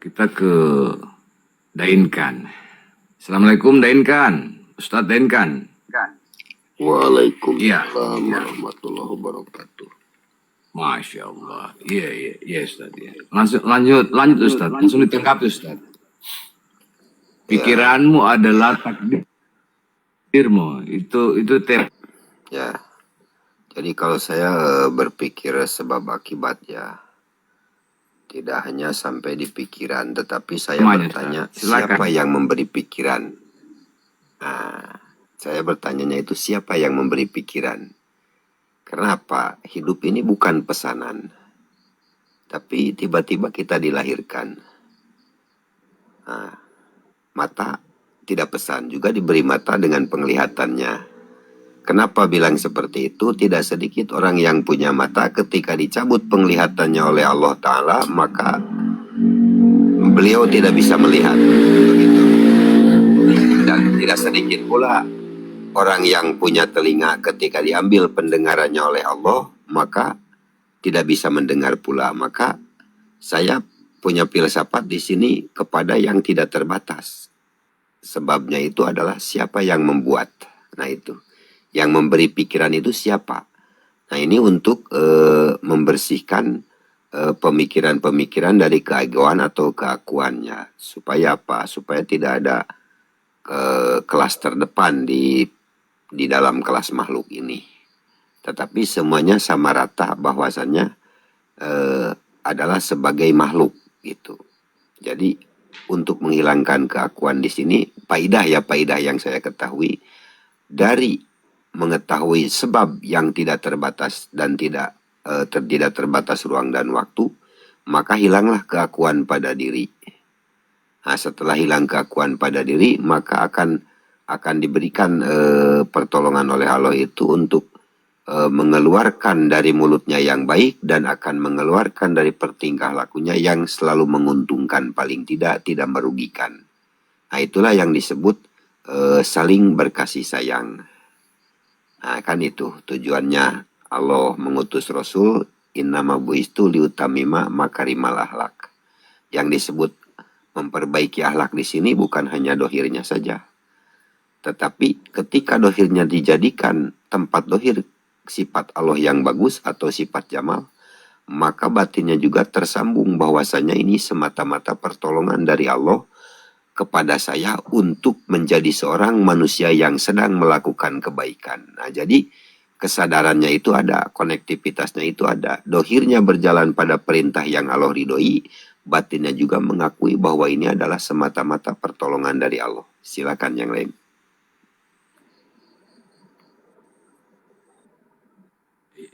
Kita ke Dainkan. Assalamualaikum Dainkan, Ustadz Dainkan. Waalaikumsalam warahmatullahi wabarakatuh. Masya Allah. Iya Ustadz. Ya. Lanjut Ustadz. Langsung ditangkap Ustadz. Pikiranmu adalah takdirmu. Itu Ya. Jadi kalau saya berpikir sebab akibat ya, tidak hanya sampai di pikiran, tetapi saya bertanya, siapa yang memberi pikiran? Nah, saya bertanyanya itu siapa yang memberi pikiran? Kenapa? Hidup ini bukan pesanan. Tapi tiba-tiba kita dilahirkan. Nah, mata tidak pesan, juga diberi mata dengan penglihatannya. Kenapa bilang seperti itu? Tidak sedikit orang yang punya mata ketika dicabut penglihatannya oleh Allah Ta'ala, maka beliau tidak bisa melihat. Begitu. Dan tidak sedikit pula orang yang punya telinga ketika diambil pendengarannya oleh Allah, maka tidak bisa mendengar pula. Maka saya punya filsafat di sini kepada yang tidak terbatas. Sebabnya itu adalah siapa yang membuat. Nah itu. Yang memberi pikiran itu siapa? Nah ini untuk membersihkan pemikiran-pemikiran dari keegoan atau keakuannya. Supaya apa? Supaya tidak ada kelas terdepan di dalam kelas makhluk ini. Tetapi semuanya sama rata bahwasannya adalah sebagai makhluk gitu. Jadi untuk menghilangkan keakuan di sini, paidah yang saya ketahui dari mengetahui sebab yang tidak terbatas dan tidak terbatas ruang dan waktu, maka hilanglah keakuan pada diri. Nah, setelah hilang keakuan pada diri, maka akan diberikan pertolongan oleh Allah itu untuk mengeluarkan dari mulutnya yang baik dan akan mengeluarkan dari pertingkah lakunya yang selalu menguntungkan, paling tidak merugikan. Nah, itulah yang disebut saling berkasih sayang. Nah, kan itu tujuannya Allah mengutus Rasul, innama buistu liutamima makarimal akhlak. Yang disebut memperbaiki akhlak di sini bukan hanya dohirnya saja, tetapi ketika dohirnya dijadikan tempat dohir sifat Allah yang bagus atau sifat jamal, maka batinnya juga tersambung bahwasanya ini semata-mata pertolongan dari Allah kepada saya untuk menjadi seorang manusia yang sedang melakukan kebaikan. Nah, jadi kesadarannya itu ada, konektivitasnya itu ada. Dohirnya berjalan pada perintah yang Allah ridhoi, batinnya juga mengakui bahwa ini adalah semata-mata pertolongan dari Allah. Silakan yang lain.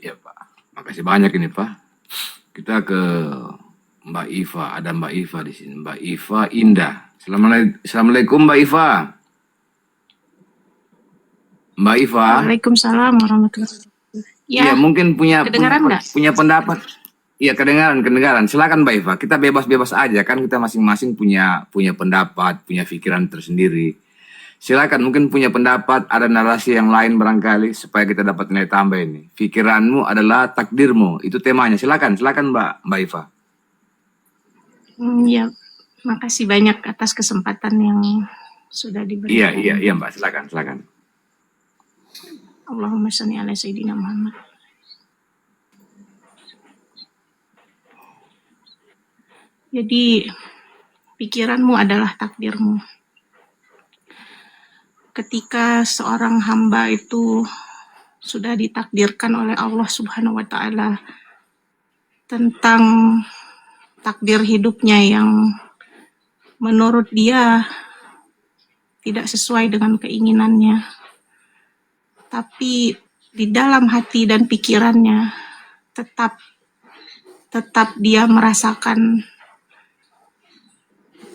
ya Pak. Makasih banyak ini Pak. Kita ke Mbak Iva. Ada Mbak Iva di sini. Mbak Iva Indah. Assalamualaikum Mbak Iva. Mbak Iva. Waalaikumsalam warahmatullahi wabarakatuh. Ya, mungkin punya pendapat. Iya, kedengaran. Silakan Mbak Iva. Kita bebas-bebas aja kan, kita masing-masing punya pendapat, punya pikiran tersendiri. Silakan, mungkin punya pendapat, ada narasi yang lain barangkali supaya kita dapat nilai tambah ini. Pikiranmu adalah takdirmu. Itu temanya. Silakan Mbak Iva. Ya. Makasih banyak atas kesempatan yang sudah diberikan. Iya Mbak, silakan. Allahumma sholli ala sayyidina Muhammad. Jadi pikiranmu adalah takdirmu. Ketika seorang hamba itu sudah ditakdirkan oleh Allah Subhanahu wa Ta'ala tentang takdir hidupnya yang menurut dia tidak sesuai dengan keinginannya, tapi di dalam hati dan pikirannya tetap dia merasakan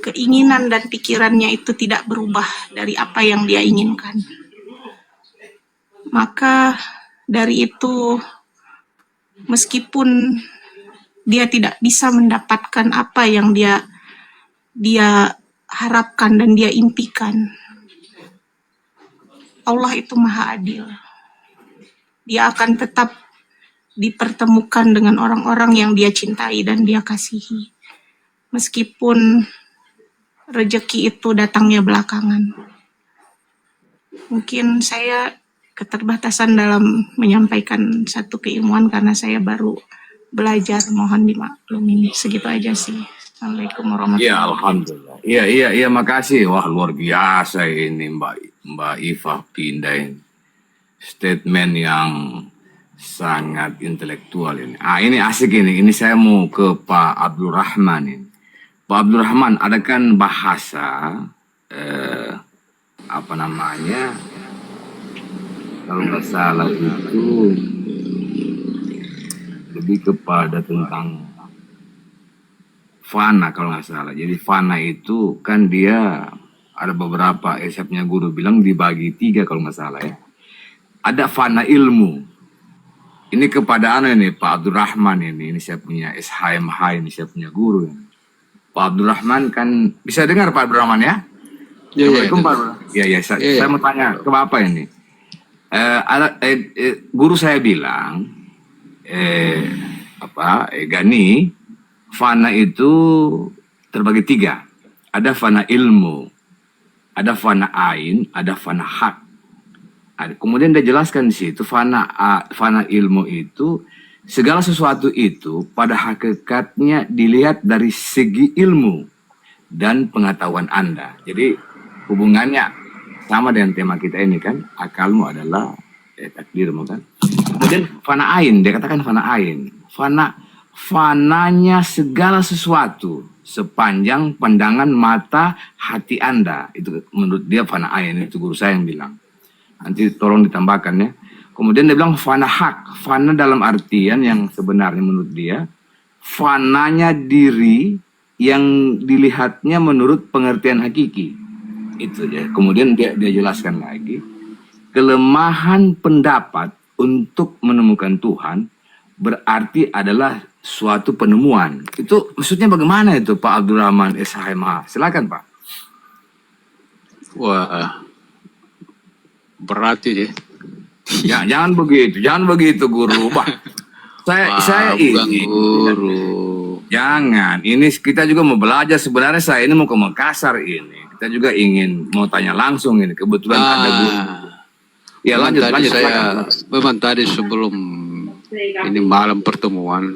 keinginan dan pikirannya itu tidak berubah dari apa yang dia inginkan. Maka dari itu, meskipun dia tidak bisa mendapatkan apa yang dia harapkan dan dia impikan, Allah itu maha adil. Dia akan tetap dipertemukan dengan orang-orang yang dia cintai dan dia kasihi. meskipun rezeki itu datangnya belakangan. Mungkin saya keterbatasan dalam menyampaikan satu keilmuan karena saya baru belajar, mohon dimaklumi. Segitu aja sih. Assalamualaikum warahmatullahi Ya, wabarakatuh. alhamdulillah. Iya, makasih. Wah, luar biasa ini Mbak Iva pindahin statement yang sangat intelektual ini. Ini asik ini. Ini saya mau ke Pak Abdurrahman ini. Pak Abdurrahman, ada kan bahasa apa namanya? Kalau nggak salah itu lebih kepada tentang fana kalau nggak salah. Jadi fana itu kan dia ada beberapa esepnya guru bilang dibagi 3 kalau nggak salah ya. Ada fana ilmu. Ini kepada ini Pak Abdurrahman ini saya punya SHMH ini saya punya guru ini. Pak Abdurrahman kan bisa dengar Pak Abdurrahman ya? Assalamualaikum Pak Abdurrahman. Iya, saya mau tanya ke Bapak ini. Guru saya bilang Gani, fana itu terbagi 3. Ada fana ilmu, ada fana ain, ada fana hak. Kemudian dia jelaskan di situ fana ilmu itu segala sesuatu itu pada hakikatnya dilihat dari segi ilmu dan pengetahuan Anda. Jadi hubungannya sama dengan tema kita ini kan, akalmu adalah takdirmu kan. Kemudian fana ain, dia katakan fana ain. Fananya segala sesuatu sepanjang pandangan mata hati Anda. Itu menurut dia fana ain, itu guru saya yang bilang. Nanti tolong ditambahkan ya. Kemudian dia bilang fana hak. Fana dalam artian yang sebenarnya menurut dia, fananya diri yang dilihatnya menurut pengertian hakiki. Itu ya. Kemudian dia jelaskan lagi, kelemahan pendapat untuk menemukan Tuhan berarti adalah suatu penemuan. Itu maksudnya bagaimana itu Pak Abdurrahman SHMH? Silakan Pak. Wah, berarti deh. Ya, jangan begitu guru. Bah, saya bukan ini guru. jangan. Ini kita juga mau belajar. Sebenarnya saya ini mau ke Makassar ini. Kita juga ingin mau tanya langsung ini. Kebetulan ada guru. Ya lanjut. Memang tadi sebelum ini malam pertemuan,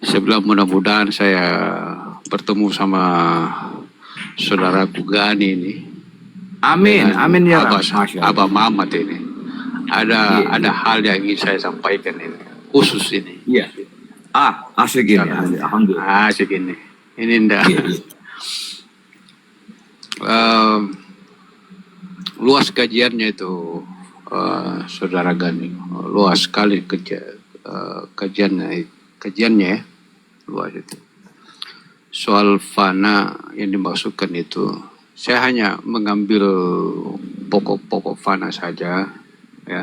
saya bilang mudah-mudahan saya bertemu sama saudaraku Gani ini. Amin ya. Abah Mamat ini. Ada hal yang ingin saya sampaikan ini, khusus ini. Iya. Asik ini. Alhamdulillah. Asik ini. Ini ndak. Luas kajiannya itu, saudara Gani. Luas sekali kajiannya ya. Luas itu. Soal fana yang dimaksudkan itu, saya hanya mengambil pokok-pokok fana saja ya,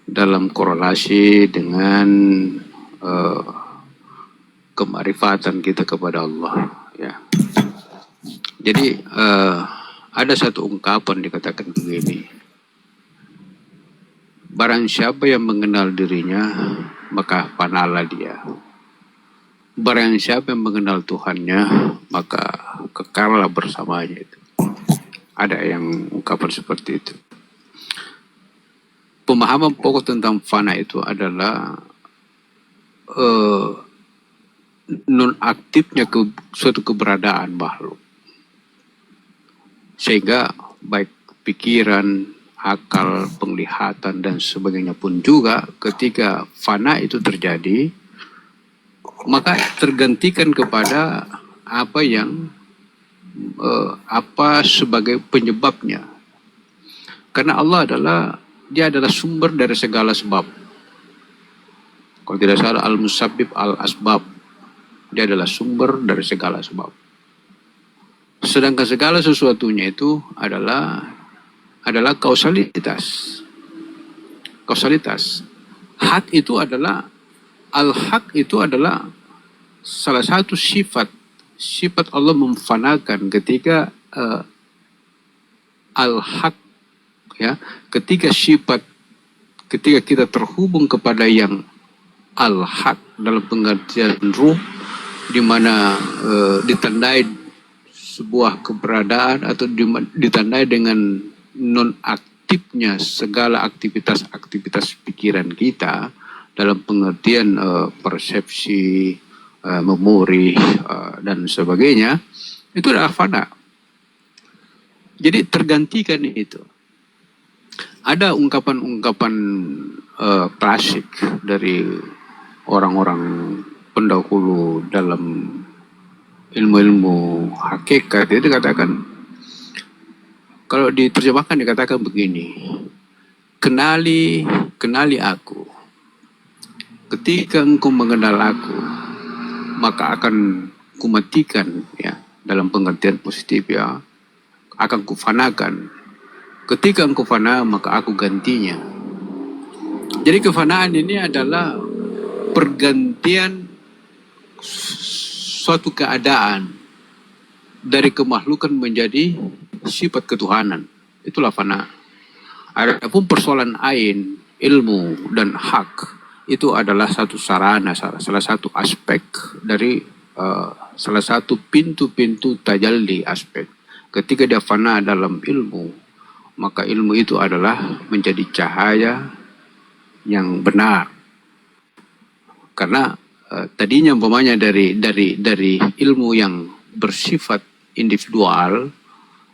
dalam korelasi dengan kemarifatan kita kepada Allah ya. Jadi ada satu ungkapan dikatakan begini, barang siapa yang mengenal dirinya maka fanalah dia, barang siapa yang mengenal Tuhannya maka kekallah bersamanya. Itu ada yang ungkapan seperti itu. Pemahaman pokok tentang fana itu adalah nonaktifnya suatu keberadaan makhluk, sehingga baik pikiran, akal, penglihatan dan sebagainya pun juga ketika fana itu terjadi maka tergantikan kepada apa yang apa sebagai penyebabnya, karena Allah Dia adalah sumber dari segala sebab. Kalau tidak salah al-musabbib al-asbab, dia adalah sumber dari segala sebab. Sedangkan segala sesuatunya itu adalah kausalitas. Hak itu adalah al-haq itu adalah salah satu sifat Allah memfanakan ketika al-haq ya, ketika kita terhubung kepada yang al-haq dalam pengertian ruh, di mana ditandai sebuah keberadaan atau ditandai dengan nonaktifnya segala aktivitas-aktivitas pikiran kita dalam pengertian persepsi, memori, dan sebagainya, itu adalah fana. Jadi tergantikan itu. Ada ungkapan-ungkapan klasik dari orang-orang pendahulu dalam ilmu-ilmu hakikat itu dikatakan, kalau diterjemahkan dikatakan begini, kenali aku. Ketika engkau mengenal aku, maka akan kumatikan, ya, dalam pengertian positif, ya, akan kufanakan. Ketika engkau fana, maka aku gantinya. Jadi kefanaan ini adalah pergantian suatu keadaan dari kemakhlukan menjadi sifat ketuhanan. Itulah fana. Adapun persoalan ain, ilmu, dan hak, itu adalah satu sarana, salah satu aspek dari salah satu pintu-pintu tajalli aspek. Ketika dia fana dalam ilmu, maka ilmu itu adalah menjadi cahaya yang benar. Karena tadinya umpamanya dari ilmu yang bersifat individual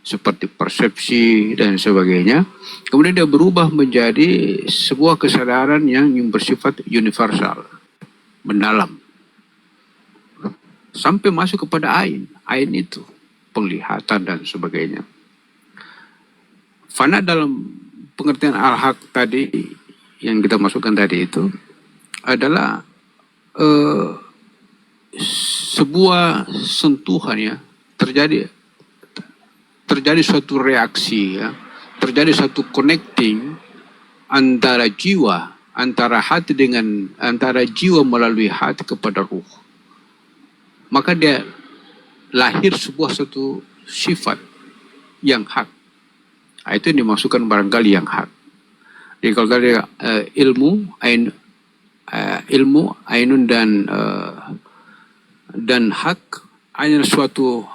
seperti persepsi dan sebagainya, kemudian dia berubah menjadi sebuah kesadaran yang bersifat universal, mendalam, sampai masuk kepada ain itu penglihatan dan sebagainya. Fana dalam pengertian al-haq tadi yang kita masukkan tadi itu adalah sebuah sentuhan, ya, terjadi suatu reaksi, ya, terjadi suatu connecting antara jiwa, antara jiwa melalui hati kepada ruh. Maka dia lahir sebuah satu sifat yang hak. Nah, itu yang dimasukkan barangkali yang hak. Jadi kalau tadi ilmu ainun dan hak hanya suatu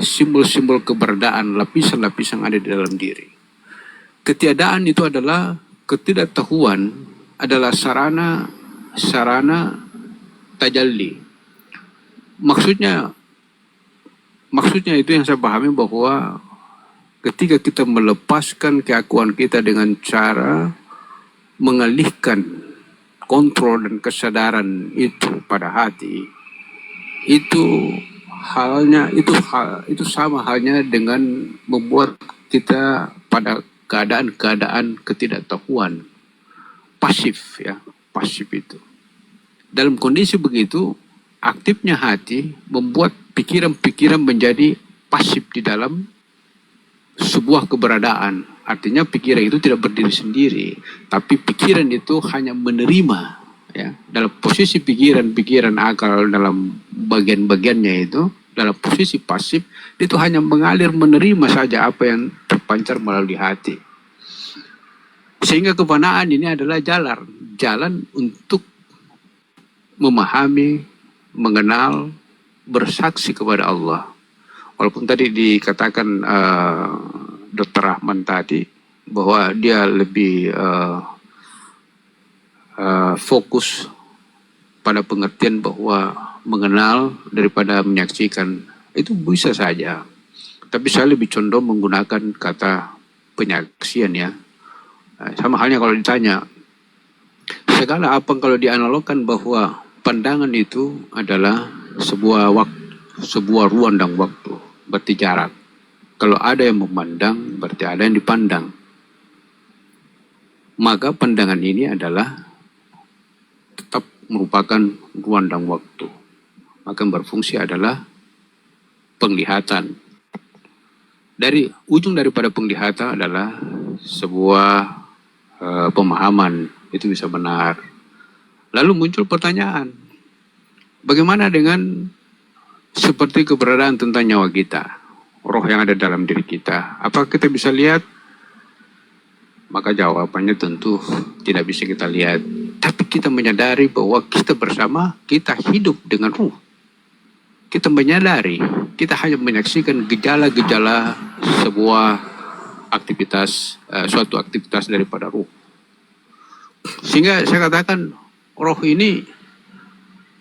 simbol-simbol keberadaan, lapisan-lapisan ada di dalam diri. Ketiadaan itu adalah ketidaktahuan, adalah sarana tajalli. Maksudnya itu yang saya pahami, bahwa ketika kita melepaskan keakuan kita dengan cara mengalihkan kontrol dan kesadaran itu pada hati, itu sama halnya dengan membuat kita pada keadaan ketidaktahuan, pasif, ya, pasif itu. Dalam kondisi begitu, aktifnya hati membuat pikiran-pikiran menjadi pasif di dalam sebuah keberadaan. Artinya pikiran itu tidak berdiri sendiri, tapi pikiran itu hanya menerima, ya, dalam posisi pikiran akal dalam bagian-bagiannya itu, dalam posisi pasif, itu hanya mengalir menerima saja apa yang terpancar melalui hati. Sehingga kefanaan ini adalah jalan untuk memahami, mengenal, bersaksi kepada Allah. Walaupun tadi dikatakan Dr. Rahman tadi bahwa dia lebih fokus pada pengertian bahwa mengenal daripada menyaksikan, itu bisa saja. Tapi saya lebih condong menggunakan kata penyaksian, ya. Sama halnya kalau ditanya, segala apa kalau dianalogkan bahwa pandangan itu adalah sebuah ruang dan waktu, berarti jarak. Kalau ada yang memandang, berarti ada yang dipandang. Maka pandangan ini adalah tetap merupakan ruang dan waktu. Maka yang berfungsi adalah penglihatan. Dari ujung daripada penglihatan adalah sebuah pemahaman, itu bisa benar. Lalu muncul pertanyaan, bagaimana dengan seperti keberadaan tentang nyawa kita, roh yang ada dalam diri kita? Apakah kita bisa lihat? Maka jawabannya tentu tidak bisa kita lihat. Tapi kita menyadari bahwa kita bersama, kita hidup dengan ruh. kita menyadari, kita hanya menyaksikan gejala-gejala sebuah aktivitas, suatu aktivitas daripada ruh. Sehingga saya katakan roh ini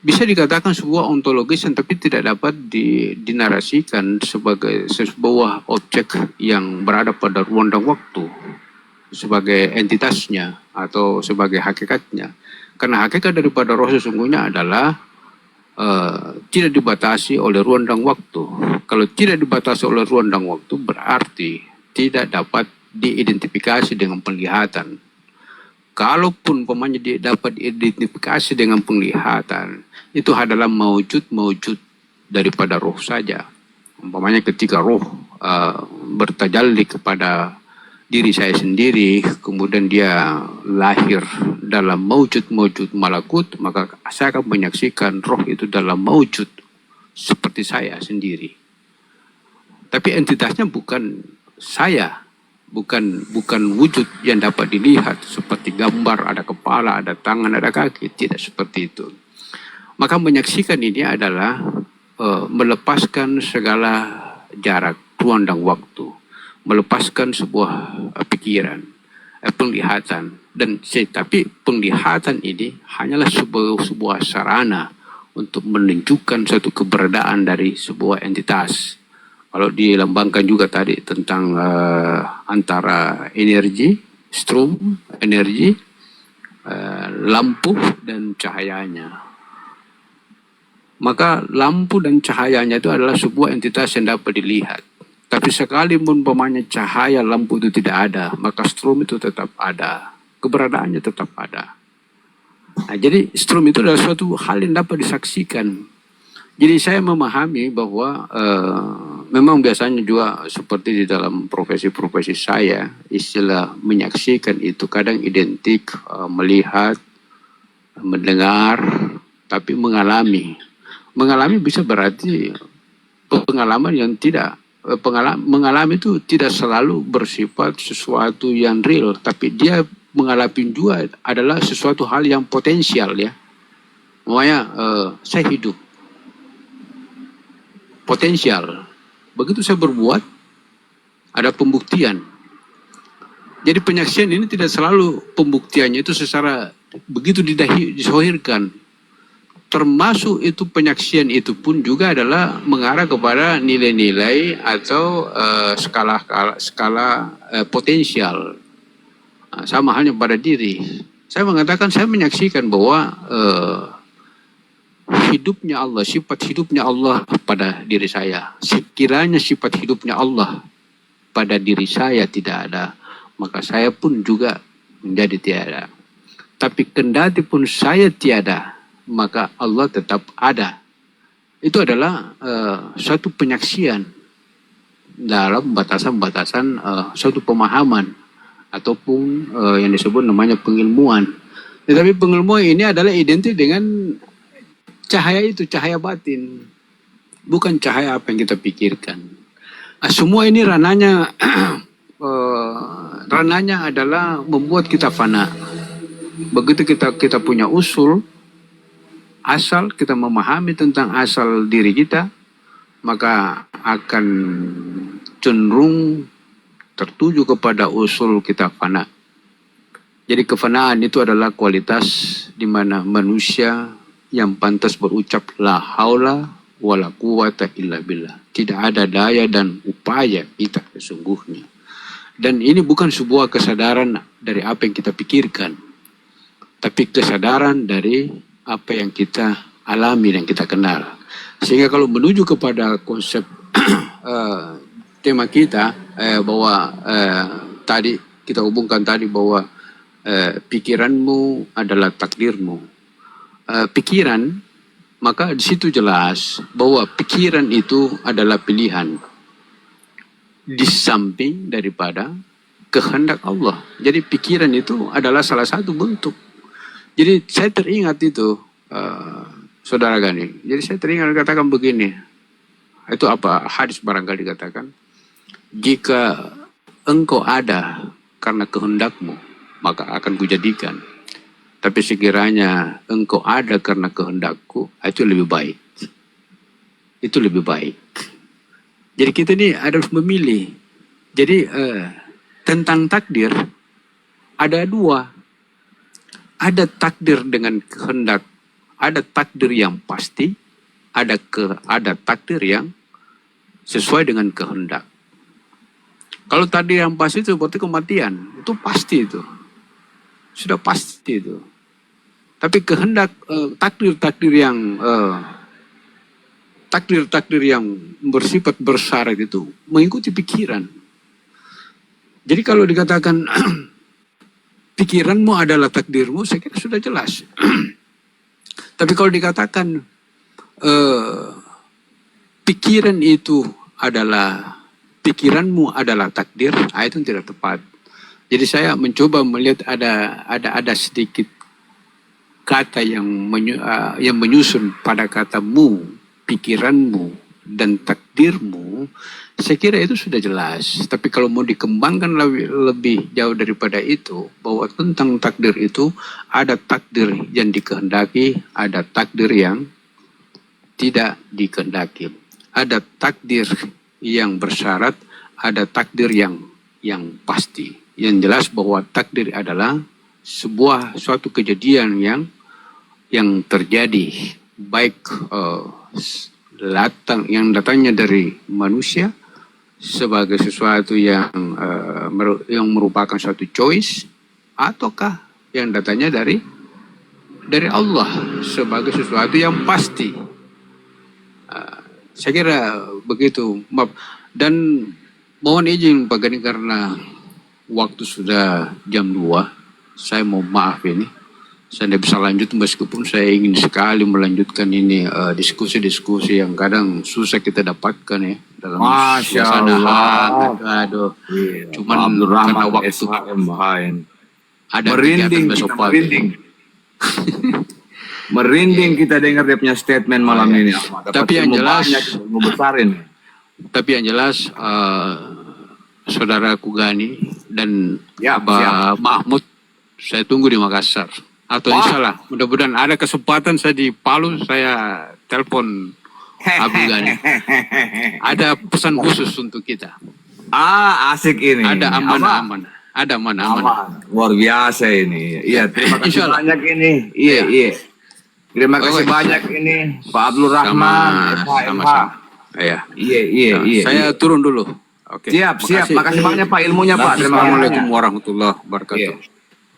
bisa dikatakan sebuah ontologis, tapi tidak dapat dinarasikan sebagai sebuah objek yang berada pada ruang dan waktu sebagai entitasnya atau sebagai hakikatnya. Karena hakikat daripada roh sesungguhnya adalah tidak dibatasi oleh ruang dan waktu. Kalau tidak dibatasi oleh ruang dan waktu berarti tidak dapat diidentifikasi dengan penglihatan. Kalaupun umpamanya dia dapat diidentifikasi dengan penglihatan, itu adalah maujud daripada roh saja. Umpamanya ketika roh bertajalli kepada diri saya sendiri, kemudian dia lahir dalam maujud malakut, maka saya akan menyaksikan roh itu dalam maujud seperti saya sendiri. Tapi entitasnya bukan saya, bukan wujud yang dapat dilihat seperti gambar, ada kepala, ada tangan, ada kaki, tidak seperti itu. Maka menyaksikan ini adalah melepaskan segala jarak, ruang dan waktu, melepaskan sebuah pikiran, penglihatan, dan tapi penglihatan ini hanyalah sebuah sarana untuk menunjukkan suatu keberadaan dari sebuah entitas. Kalau dilambangkan juga tadi tentang antara energi, strom, energi, lampu dan cahayanya. Maka lampu dan cahayanya itu adalah sebuah entitas yang dapat dilihat. Tapi sekalipun umpamanya cahaya lampu itu tidak ada, maka strom itu tetap ada. Keberadaannya tetap ada. Nah, jadi strom itu adalah suatu hal yang dapat disaksikan. Jadi saya memahami bahwa memang biasanya juga seperti di dalam profesi-profesi saya, istilah menyaksikan itu kadang identik melihat, mendengar, tapi mengalami. Mengalami bisa berarti pengalaman yang tidak, mengalami itu tidak selalu bersifat sesuatu yang real, tapi dia mengalami juga adalah sesuatu hal yang potensial ya. Makanya saya hidup. Potensial. Begitu saya berbuat, ada pembuktian. Jadi penyaksian ini tidak selalu pembuktiannya itu secara begitu disohirkan. Termasuk itu penyaksian itu pun juga adalah mengarah kepada nilai-nilai atau skala potensial. Nah, sama halnya pada diri. Saya mengatakan, saya menyaksikan bahwa hidupnya Allah, sifat hidupnya Allah pada diri saya. Sekiranya sifat hidupnya Allah pada diri saya tidak ada, maka saya pun juga menjadi tiada. Tapi kendati pun saya tiada, maka Allah tetap ada. Itu adalah suatu penyaksian dalam batasan-batasan suatu pemahaman ataupun yang disebut namanya pengilmuan. Tetapi pengilmuan ini adalah identik dengan cahaya itu, cahaya batin, bukan cahaya apa yang kita pikirkan. Semua ini rananya rananya adalah membuat kita fana. Begitu kita punya usul, asal, kita memahami tentang asal diri kita, maka akan cenderung tertuju kepada usul kita fana. Jadi kefanaan itu adalah kualitas di mana manusia yang pantas berucap la haula wala quwata illa billah. Tidak ada daya dan upaya kita sesungguhnya. Dan ini bukan sebuah kesadaran dari apa yang kita pikirkan, tapi kesadaran dari apa yang kita alami dan kita kenal. Sehingga kalau menuju kepada konsep tema kita bahwa tadi kita hubungkan tadi bahwa pikiranmu adalah takdirmu. Pikiran, maka di situ jelas bahwa pikiran itu adalah pilihan di samping daripada kehendak Allah. Jadi pikiran itu adalah salah satu bentuk. Jadi saya teringat itu, saudara Gani. Jadi saya teringat katakan begini. Itu apa? Hadis barangkali dikatakan. Jika engkau ada karena kehendakmu, maka akan kujadikan. Tapi sekiranya engkau ada karena kehendakku, itu lebih baik. itu lebih baik. Jadi kita ini harus memilih. Jadi tentang takdir ada dua. Ada takdir dengan kehendak, ada takdir yang pasti, ada takdir yang sesuai dengan kehendak. Kalau takdir yang pasti itu berarti kematian, itu pasti itu. Sudah pasti itu. Tapi kehendak takdir-takdir yang bersifat bersyarat itu mengikuti pikiran. Jadi kalau dikatakan pikiranmu adalah takdirmu, saya kira sudah jelas. Tapi kalau dikatakan pikiranmu adalah takdir, itu tidak tepat. Jadi saya mencoba melihat ada sedikit kata yang menyusun pada kata mu, pikiranmu dan takdirmu. Saya kira itu sudah jelas. Tapi kalau mau dikembangkan lebih jauh daripada itu, bahwa tentang takdir itu ada takdir yang dikehendaki, ada takdir yang tidak dikehendaki. Ada takdir yang bersyarat, ada takdir yang pasti. Yang jelas bahwa takdir adalah suatu kejadian yang terjadi, baik yang datangnya dari manusia sebagai sesuatu yang merupakan suatu choice, ataukah yang datangnya dari Allah sebagai sesuatu yang pasti. Saya kira begitu. Maaf. Dan mohon izin Pak Gani, karena waktu sudah jam 2, saya mau maaf ini. Saya tidak bisa lanjut meskipun saya ingin sekali melanjutkan ini diskusi-diskusi yang kadang susah kita dapatkan ya dalam suasana hangat. Aduh, cuman karena waktu ada merinding, besok kita pagi. merinding. Merinding kita dengar dia punya statement malam ini. Tapi yang jelas, besarin. Tapi yang jelas, saudaraku Gani dan Siap. Mahmud, saya tunggu di Makassar. Atau insya Allah, mudah-mudahan ada kesempatan saya di Palu, saya telepon Abu Gani. Ada pesan khusus untuk kita. Asik ini. Ada aman-aman. Ada aman-aman. Luar biasa ini. Iya, terima kasih Insyaallah. banyak ini. Iya. Terima kasih banyak ini Pak Abdul Rahman. Sama-sama. Iya. Iya. Saya turun dulu. Oke. Siap. Makasih banyak Pak ilmunya Pak. Terima kasih. Assalamualaikum warahmatullahi wabarakatuh. Iya.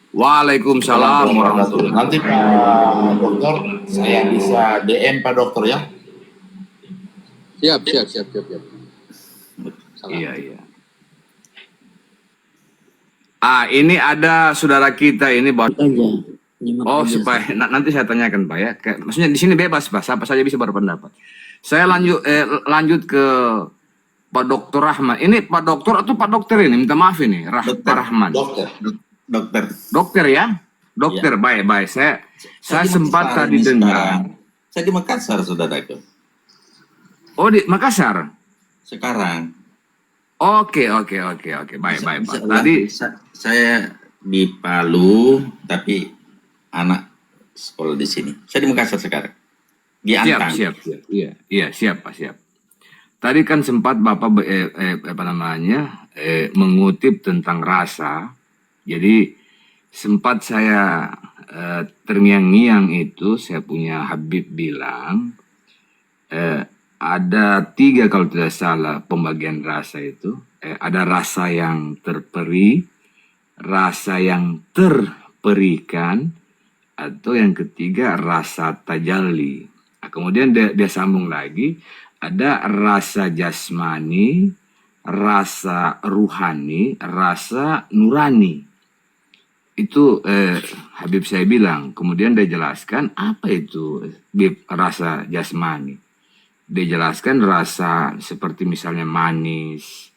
Waalaikumsalam warahmatullahi wabarakatuh. Nanti Pak Dokter, saya bisa DM Pak Dokter ya. Siap. Iya. Ini ada saudara kita ini Pak. Oh, supaya nanti saya tanyakan Pak ya. Maksudnya di sini bebas Pak, siapa saja bisa berpendapat. Saya lanjut ke Pak Dokter Rahman. Ini Pak Dokter atau Pak Dokter ini? Minta maaf ini, Pak Rahman. Dokter ya? Dokter, ya. Baik. Saya sempat tadi dengar. Saya di Makassar, saudaraku. Oh, di Makassar? Sekarang. Oke. Baik, Pak. Tadi saya di Palu, tapi anak sekolah di sini. Saya di Makassar sekarang. Di Antang. Siap. Iya, siap, Pak, siap. Tadi kan sempat Bapak mengutip tentang rasa. Jadi sempat saya terngiang-ngiang itu, saya punya Habib bilang ada 3 kalau tidak salah pembagian rasa itu. Ada rasa yang terperi, rasa yang terperikan, atau yang ketiga rasa tajalli. Nah, kemudian dia sambung lagi, ada rasa jasmani, rasa ruhani, rasa nurani. Itu Habib saya bilang. Kemudian dia jelaskan apa itu rasa jasmani. Dia jelaskan rasa seperti misalnya manis,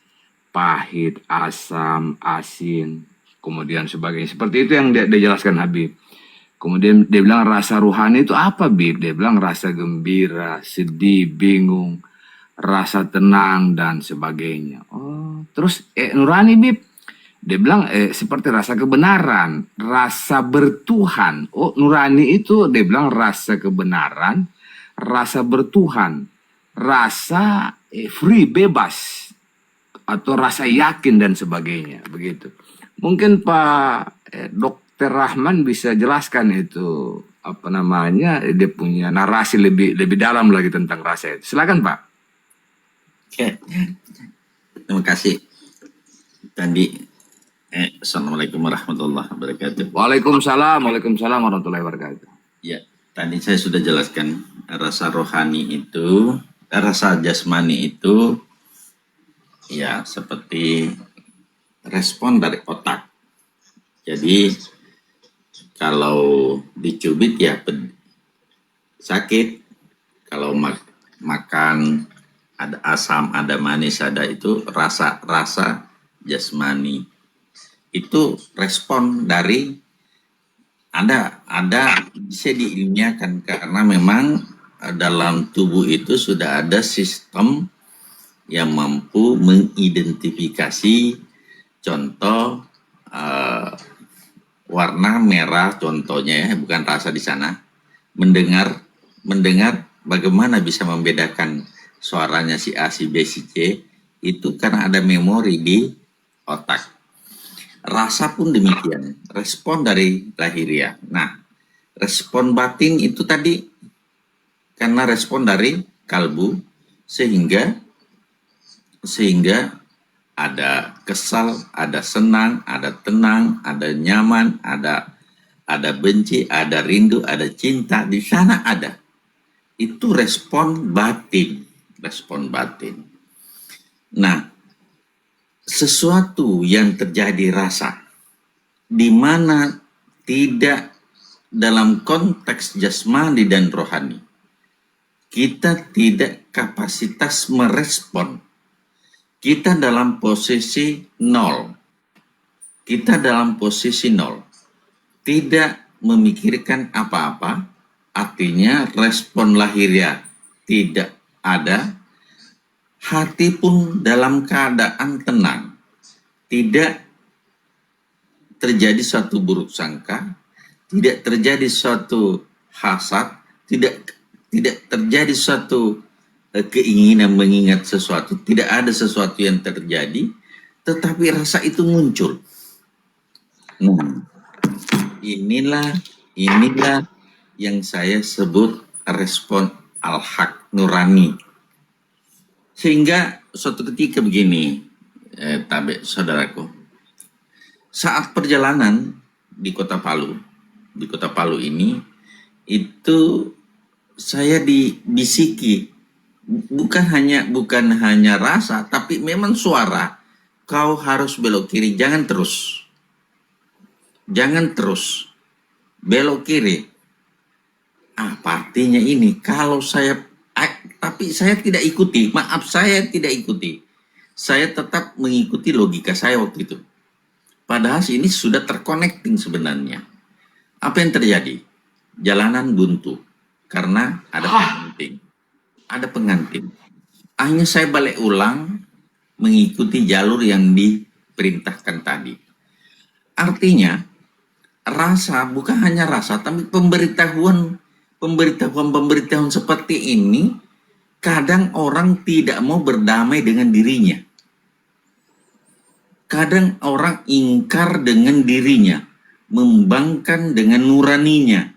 pahit, asam, asin, kemudian sebagainya. Seperti itu yang dia jelaskan Habib. Kemudian dia bilang rasa ruhani itu apa Bib? Dia bilang rasa gembira, sedih, bingung, rasa tenang dan sebagainya. Oh, terus nurani Bib? Dia bilang seperti rasa kebenaran, rasa bertuhan. Oh, nurani itu dia bilang rasa kebenaran, rasa bertuhan. rasa free, bebas, atau rasa yakin dan sebagainya, begitu. Mungkin Pak Dr. Rahman bisa jelaskan itu apa namanya, dia punya narasi lebih dalam lagi tentang rasa itu. Silakan Pak. Oke, terima kasih. Tadi, Assalamualaikum warahmatullahi wabarakatuh. Waalaikumsalam warahmatullahi wabarakatuh. Ya, tadi saya sudah jelaskan rasa rohani itu, rasa jasmani itu, ya seperti respon dari otak. Jadi kalau dicubit ya sakit, kalau makan ada asam, ada manis, ada itu rasa jasmani. Itu respon dari ada bisa diilmiahkan karena memang dalam tubuh itu sudah ada sistem yang mampu mengidentifikasi contoh warna merah contohnya ya, bukan rasa di sana. Mendengar bagaimana bisa membedakan suaranya si A, si B, si C itu karena ada memori di otak. Rasa pun demikian, respon dari lahiriah. Nah, respon batin itu tadi karena respon dari kalbu sehingga ada kesal, ada senang, ada tenang, ada nyaman, ada benci, ada rindu, ada cinta, di sana ada. Itu respon batin. Nah, sesuatu yang terjadi rasa di mana tidak dalam konteks jasmani dan rohani, kita tidak kapasitas merespon. Kita dalam posisi nol. Tidak memikirkan apa-apa, artinya respon lahiriah tidak ada, hati pun dalam keadaan tenang. Tidak terjadi suatu buruk sangka, tidak terjadi suatu hasad, tidak terjadi suatu keinginan mengingat sesuatu, tidak ada sesuatu yang terjadi, tetapi rasa itu muncul. Nah, inilah yang saya sebut respon al-haq nurani. Sehingga suatu ketika begini, saudaraku, saat perjalanan di Kota Palu ini, itu saya dibisiki, bukan hanya rasa, tapi memang suara, kau harus belok kiri, jangan terus, belok kiri. Apa artinya ini? Kalau tapi saya tidak ikuti, saya tidak ikuti. Saya tetap mengikuti logika saya waktu itu. Padahal ini sudah terconnecting sebenarnya. Apa yang terjadi? Jalanan buntu karena ada pengantin. Akhirnya saya balik ulang mengikuti jalur yang diperintahkan tadi. Artinya rasa bukan hanya rasa, tapi pemberitahuan seperti ini kadang orang tidak mau berdamai dengan dirinya. Kadang orang ingkar dengan dirinya, membangkang dengan nuraninya.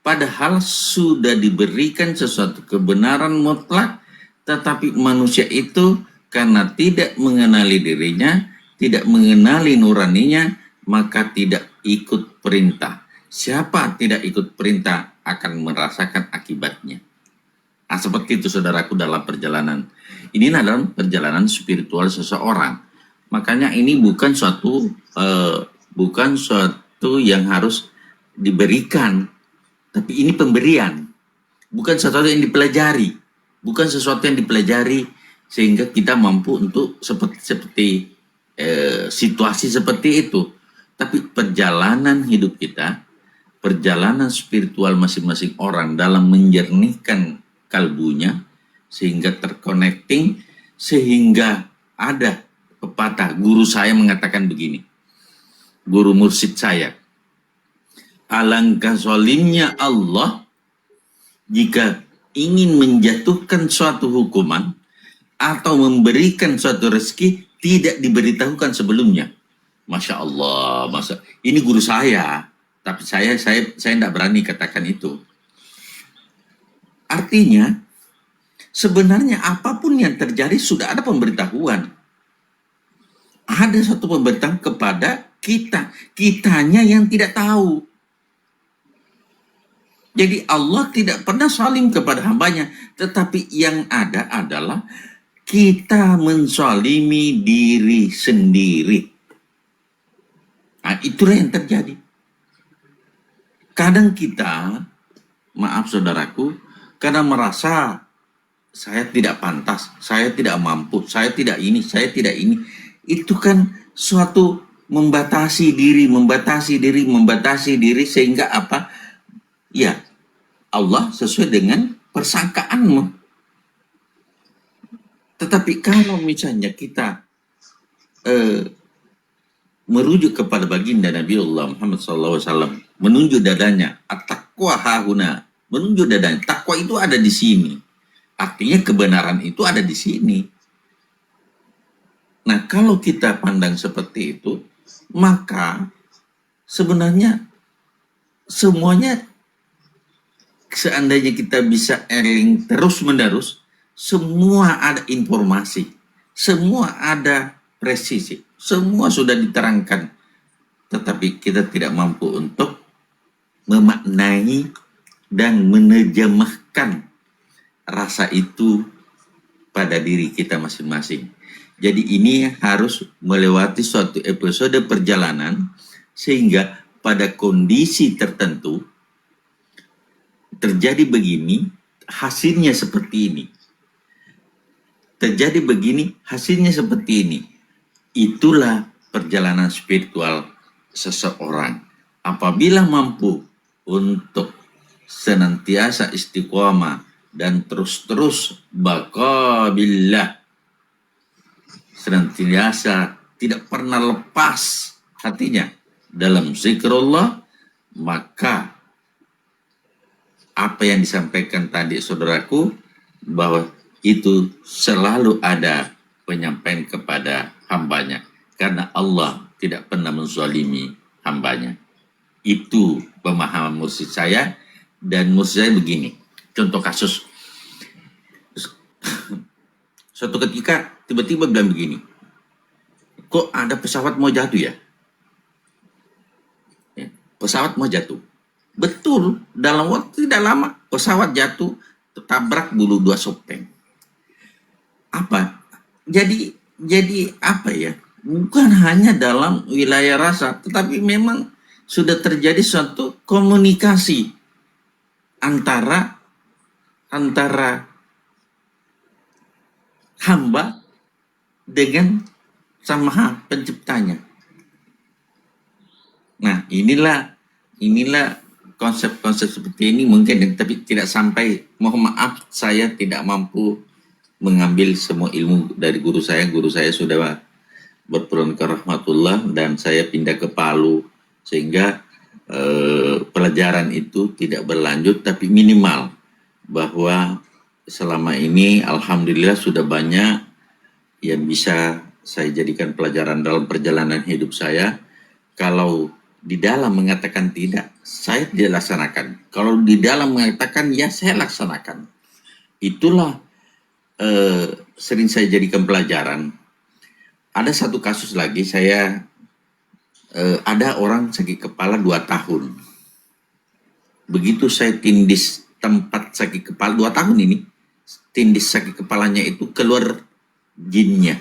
Padahal sudah diberikan sesuatu kebenaran mutlak, tetapi manusia itu karena tidak mengenali dirinya, tidak mengenali nuraninya, maka tidak ikut perintah. Siapa tidak ikut perintah akan merasakan akibatnya. Nah, seperti itu saudaraku dalam perjalanan. Ini dalam perjalanan spiritual seseorang. Makanya ini bukan suatu yang harus diberikan, tapi ini pemberian. Bukan sesuatu yang dipelajari. Sehingga kita mampu untuk seperti situasi seperti itu. Tapi perjalanan hidup kita, perjalanan spiritual masing-masing orang dalam menjernihkan kalbunya, sehingga terconnecting, sehingga ada pepatah. Guru saya mengatakan begini, guru mursyid saya, alangkah zalimnya Allah jika ingin menjatuhkan suatu hukuman atau memberikan suatu rezeki tidak diberitahukan sebelumnya. Masya Allah, ini guru saya, tapi saya tidak berani katakan itu. Artinya, sebenarnya apapun yang terjadi sudah ada pemberitahuan. Ada suatu pemberitahuan kepada kitanya yang tidak tahu. Jadi Allah tidak pernah zalim kepada hambanya, tetapi yang ada adalah kita menzalimi diri sendiri. Nah, itulah yang terjadi. Kadang kita, maaf saudaraku, kadang merasa saya tidak pantas, saya tidak mampu, saya tidak ini, saya tidak ini. Itu kan suatu membatasi diri sehingga apa? Ya, Allah sesuai dengan persangkaanmu. Tetapi kalau misalnya kita merujuk kepada baginda Nabi Allah Muhammad SAW, menunjuk dadanya, at-taqwa hahuna, menunjuk dadanya, takwa itu ada di sini. Artinya kebenaran itu ada di sini. Nah, kalau kita pandang seperti itu, maka sebenarnya semuanya, seandainya kita bisa eling terus-menerus, semua ada informasi, semua ada presisi, semua sudah diterangkan. Tetapi kita tidak mampu untuk memaknai dan menerjemahkan rasa itu pada diri kita masing-masing. Jadi ini harus melewati suatu episode perjalanan sehingga pada kondisi tertentu terjadi begini, hasilnya seperti ini. Terjadi begini, hasilnya seperti ini. Itulah perjalanan spiritual seseorang. Apabila mampu untuk senantiasa istiqomah dan terus-terus baqa billah, senantiasa tidak pernah lepas hatinya dalam zikrullah, maka apa yang disampaikan tadi saudaraku, bahwa itu selalu ada penyampaian kepada hambanya, karena Allah tidak pernah menzalimi hambanya. Itu pemahaman mursyid saya, dan mursyid saya begini. Contoh kasus, suatu ketika tiba-tiba bilang begini, kok ada pesawat mau jatuh ya? Pesawat mau jatuh. Betul, dalam waktu tidak lama pesawat jatuh, tertabrak bulu 2 sopeng. Apa? Jadi apa ya? Bukan hanya dalam wilayah rasa, tetapi memang sudah terjadi suatu komunikasi antara hamba dengan sama penciptanya. Nah, inilah konsep-konsep seperti ini mungkin, tapi tidak sampai, mohon maaf saya tidak mampu mengambil semua ilmu dari guru saya. Guru saya sudah berpulang ke rahmatullah dan saya pindah ke Palu, sehingga pelajaran itu tidak berlanjut, tapi minimal bahwa selama ini alhamdulillah sudah banyak yang bisa saya jadikan pelajaran dalam perjalanan hidup saya. Kalau di dalam mengatakan tidak, saya tidak laksanakan. Kalau di dalam mengatakan ya, saya laksanakan. Itulah sering saya jadikan pelajaran. Ada satu kasus lagi, saya ada orang sakit kepala 2 tahun. Begitu saya tindis tempat sakit kepala 2 tahun ini, tindis sakit kepalanya itu keluar jinnya,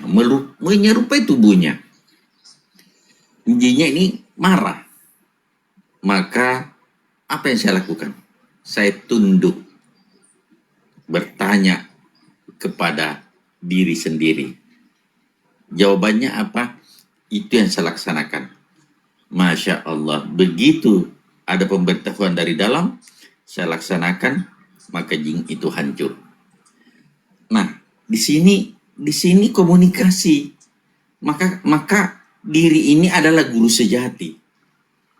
menyerupai tubuhnya. Jinnya ini marah. Maka apa yang saya lakukan? Saya tunduk, bertanya kepada diri sendiri. Jawabannya apa? Itu yang saya laksanakan. Masya Allah, begitu ada pemberitahuan dari dalam, saya laksanakan, maka jin itu hancur. Nah, di sini komunikasi. Maka diri ini adalah guru sejati.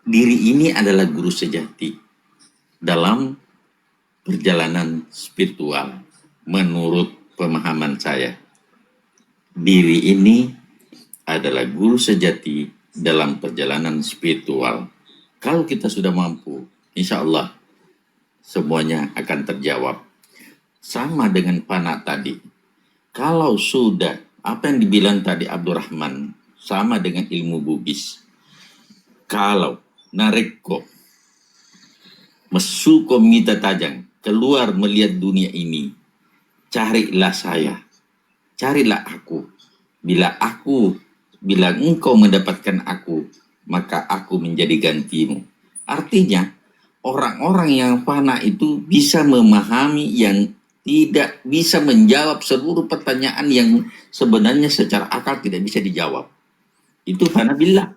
Diri ini adalah guru sejati dalam perjalanan spiritual menurut pemahaman saya. Diri ini adalah guru sejati dalam perjalanan spiritual. Kalau kita sudah mampu, insya Allah semuanya akan terjawab. Sama dengan panah tadi. Kalau sudah, apa yang dibilang tadi Abdurrahman, sama dengan ilmu bugis. Kalau nareko, mesuko mita tajang, keluar melihat dunia ini, carilah saya, carilah aku. Bila engkau mendapatkan aku, maka aku menjadi gantimu. Artinya, orang-orang yang fana itu bisa memahami yang tidak bisa menjawab seluruh pertanyaan yang sebenarnya secara akal tidak bisa dijawab. Itu fana billah.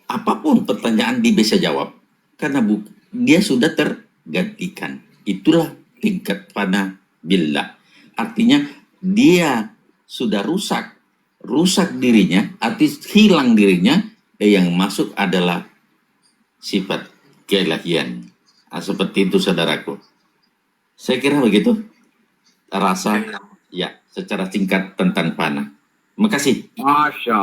Apapun pertanyaan dia bisa jawab, karena dia sudah tergantikan. Itulah tingkat fana billah. Artinya dia sudah rusak dirinya, arti hilang dirinya, yang masuk adalah sifat keilahian. Seperti itu saudaraku. Saya kira begitu. Rasa ya secara singkat tentang fana. Makasih. Masya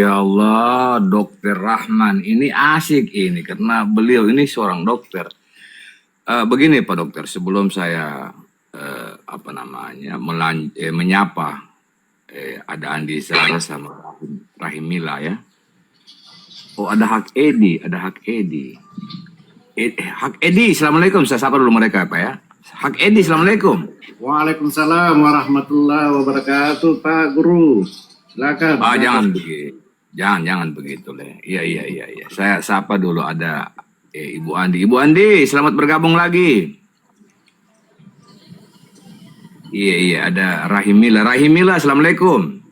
Allah, Dokter Rahman ini asik ini karena beliau ini seorang dokter. Begini Pak Dokter, sebelum saya menyapa ada Andi Zara sama Rahimila ya. Oh ada Hak Edi, Hak Edi, assalamualaikum. Saya sapa dulu mereka Pak ya. Hak Edi, assalamualaikum. Waalaikumsalam warahmatullahi wabarakatuh, Pak Guru. Silakan. Jangan begitu deh. Iya. Saya sapa dulu ada Ibu Andi. Ibu Andi, selamat bergabung lagi. Iya, ada Rahimila, assalamualaikum.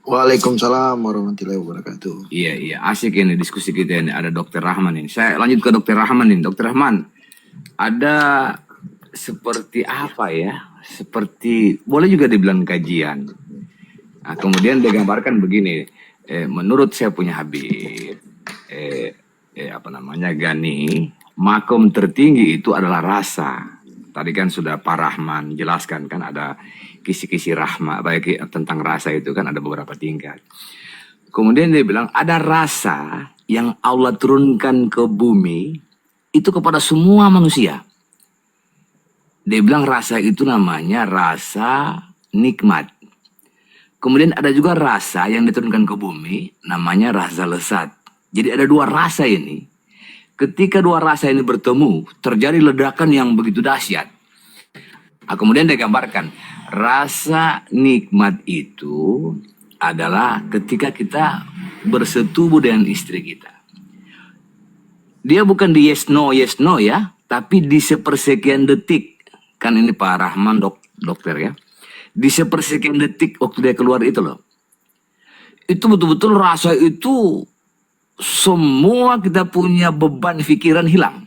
Waalaikumsalam warahmatullahi wabarakatuh. Iya, asik ini diskusi kita ini. Ada Dokter Rahman ini. Saya lanjut ke Dokter Rahman ini. Dokter Rahman, ada seperti apa ya? Seperti, boleh juga dibilang kajian. Nah, kemudian digambarkan begini. Menurut saya punya Habib, Gani, makom tertinggi itu adalah rasa. Tadi kan sudah Pak Rahman jelaskan kan ada kisi-kisi rahma, baik tentang rasa itu kan ada beberapa tingkat. Kemudian dia bilang ada rasa yang Allah turunkan ke bumi itu kepada semua manusia. Dia bilang rasa itu namanya rasa nikmat. Kemudian ada juga rasa yang diturunkan ke bumi namanya rasa lesat. Jadi ada dua rasa ini. Ketika dua rasa ini bertemu, terjadi ledakan yang begitu dahsyat. Nah, kemudian dia gambarkan, rasa nikmat itu adalah ketika kita bersetubuh dengan istri kita. Dia bukan di yes no ya, tapi di sepersekian detik. Kan ini Pak Rahman dokter ya. Di sepersekian detik waktu dia keluar itu loh. Itu betul-betul rasa itu semua kita punya beban pikiran hilang.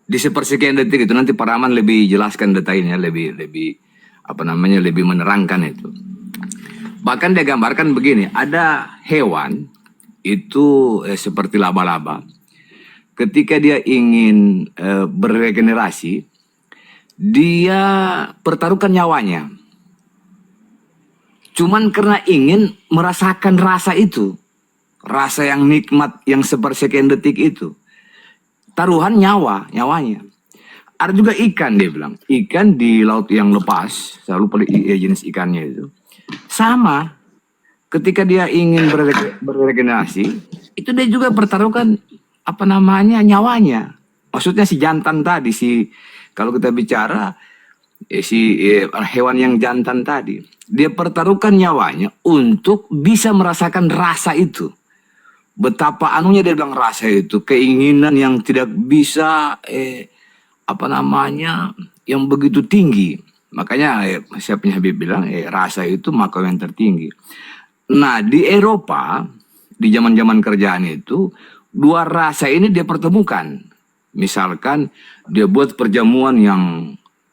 Di sepersekian detik itu nanti Pak Rahman lebih jelaskan detailnya, lebih menerangkan itu. Bahkan dia gambarkan begini, ada hewan itu seperti laba-laba. Ketika dia ingin beregenerasi, dia pertaruhkan nyawanya. Cuman karena ingin merasakan rasa itu, rasa yang nikmat yang sepersekian detik itu, taruhan nyawanya. Ada juga ikan, dia bilang, ikan di laut yang lepas, saya lupa jenis ikannya itu, sama. Ketika dia ingin beregenerasi, itu dia juga pertaruhkan nyawanya. Maksudnya si jantan tadi, kalau kita bicara hewan yang jantan tadi, dia pertaruhkan nyawanya untuk bisa merasakan rasa itu. Betapa anunya dia bilang rasa itu, keinginan yang tidak bisa yang begitu tinggi. Makanya saya punya Habib bilang rasa itu makam yang tertinggi. Nah, di Eropa di zaman-zaman kerjaan itu dua rasa ini dia pertemukan. Misalkan dia buat perjamuan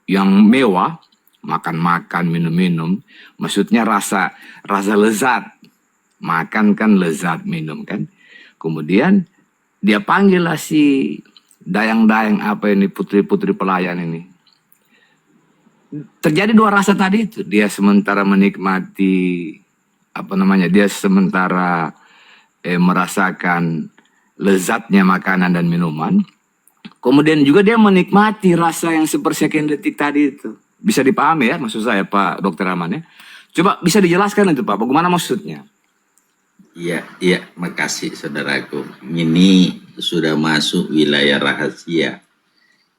yang mewah, makan-makan, minum-minum, maksudnya rasa lezat. Makan kan lezat, minum kan. Kemudian dia panggillah si dayang-dayang apa ini, putri-putri pelayan ini. Terjadi dua rasa tadi itu. Dia sementara menikmati, dia sementara merasakan lezatnya makanan dan minuman. Kemudian juga dia menikmati rasa yang sepersekian detik tadi itu. Bisa dipahami ya maksud saya Pak Dr. Rahman ya. Coba bisa dijelaskan itu Pak, bagaimana maksudnya? Iya, makasih saudaraku. Ini sudah masuk wilayah rahasia.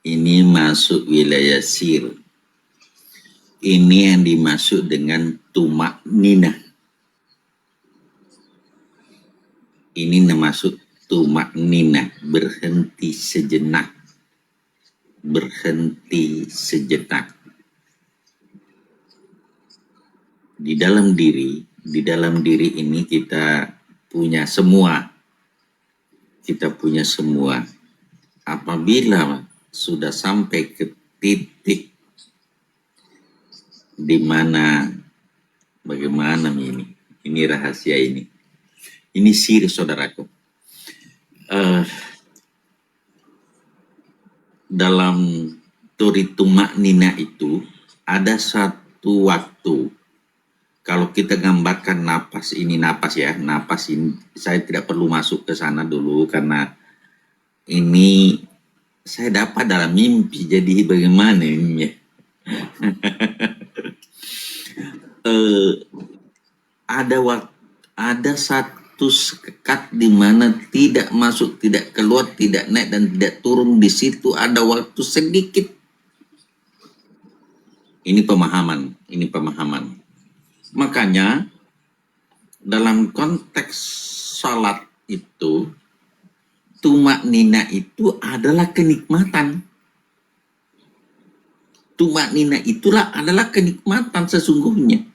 Ini masuk wilayah sir. Ini yang dimaksud dengan tumak nina. Ini masuk tumak nina, berhenti sejenak. Berhenti sejenak. Di dalam diri ini kita punya semua. Kita punya semua. Apabila sudah sampai ke titik di mana bagaimana ini rahasia ini. Ini sir saudaraku. Dalam tumak nina itu ada satu waktu. Kalau kita gambarkan napas ini saya tidak perlu masuk ke sana dulu karena ini saya dapat dalam mimpi, jadi bagaimana ini ya? Ada satu sekat di mana tidak masuk, tidak keluar, tidak naik dan tidak turun. Di situ ada waktu sedikit. Ini pemahaman. Makanya dalam konteks salat itu, tumak nina itu adalah kenikmatan. Tumak nina itulah adalah kenikmatan sesungguhnya.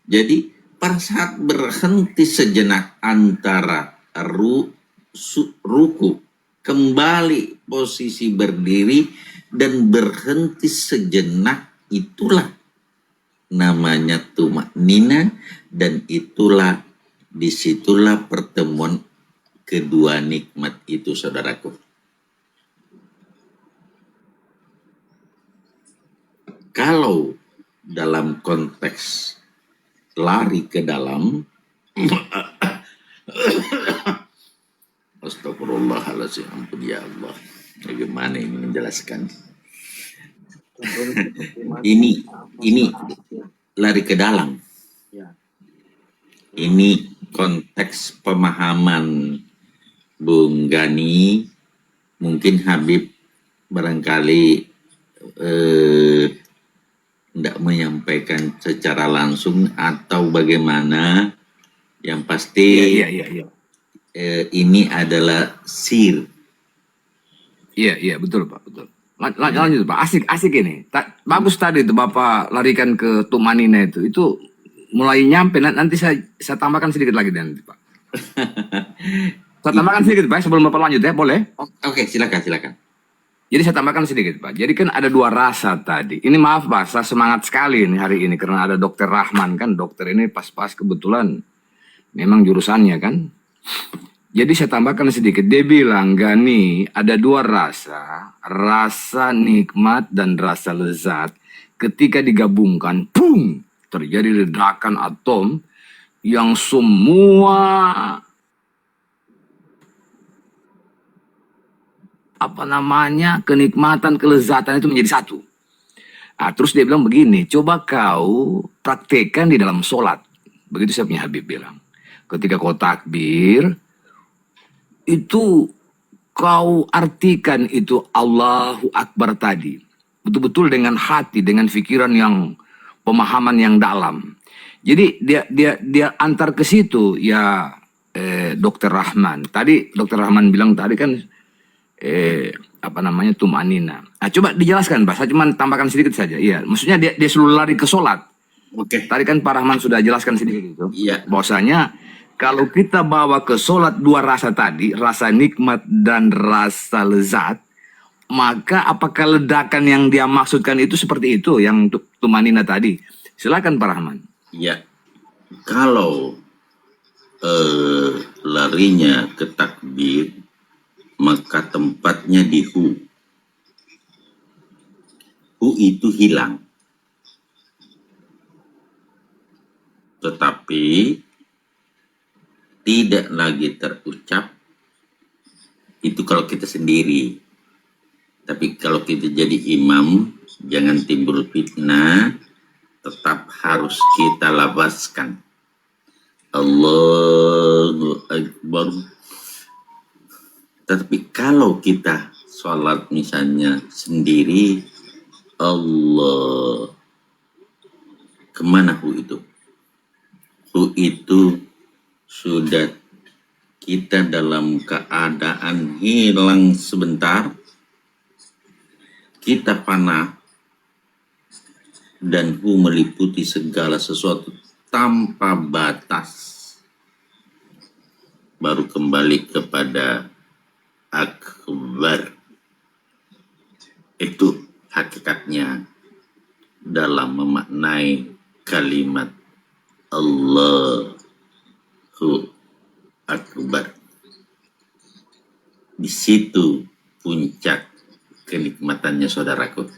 Jadi pada saat berhenti sejenak antara ruku, kembali posisi berdiri dan berhenti sejenak, itulah namanya tumak nina, dan disitulah pertemuan kedua nikmat itu saudaraku. Kalau dalam konteks lari ke dalam, astagfirullahaladzim, ampun ya Allah, bagaimana ini menjelaskan? Ini lari ke dalam. Ini konteks pemahaman Bung Gani, mungkin Habib barangkali tidak menyampaikan secara langsung atau bagaimana. Yang pasti ini adalah sir. Iya betul Pak, betul. Lanjut Pak, asik ini. Bagus tadi itu Bapak larikan ke tumanina itu mulai nyampe. Nanti saya tambahkan sedikit lagi nanti Pak. Saya tambahkan sedikit Pak sebelum Bapak lanjut ya, boleh? Oke, silakan. Jadi saya tambahkan sedikit Pak. Jadi kan ada dua rasa tadi. Ini maaf Pak, saya semangat sekali nih hari ini karena ada Dokter Rahman kan. Dokter ini pas-pas kebetulan memang jurusannya kan. Jadi saya tambahkan sedikit. Dia bilang Gani ada dua rasa. Rasa nikmat dan rasa lezat. Ketika digabungkan, boom, terjadi ledakan atom yang semua kenikmatan, kelezatan itu menjadi satu. Nah, terus dia bilang begini, coba kau praktekkan di dalam sholat. Begitu saya punya Habib bilang. Ketika kau takbir, itu kau artikan itu Allahu Akbar tadi. Betul-betul dengan hati, dengan pikiran yang, pemahaman yang dalam. Jadi dia antar ke situ ya Dokter Rahman. Tadi Dokter Rahman bilang tadi kan tumanina. Nah, coba dijelaskan Pak, saya cuma tambahkan sedikit saja. Iya, maksudnya dia selalu lari ke sholat. Oke. Tadi kan Pak Rahman sudah jelaskan sedikit itu. Iya. Bahwasanya kalau kita bawa ke sholat dua rasa tadi, rasa nikmat dan rasa lezat, maka apakah ledakan yang dia maksudkan itu seperti itu yang untuk tumanina tadi? Silakan Pak Rahman. Ya, kalau larinya ke takbir maka tempatnya di hu. Hu itu hilang. Tetapi tidak lagi terucap itu kalau kita sendiri. Tapi kalau kita jadi imam, jangan timbul fitnah, tetap harus kita lafazkan. Allahu Akbar. Tapi kalau kita sholat misalnya sendiri, Allah, kemana hu itu? Hu itu sudah kita dalam keadaan hilang sebentar, kita panah, dan hu meliputi segala sesuatu tanpa batas. Baru kembali kepada akbar. Itu hakikatnya dalam memaknai kalimat Allahu Akbar. Di situ puncak kenikmatannya, saudaraku.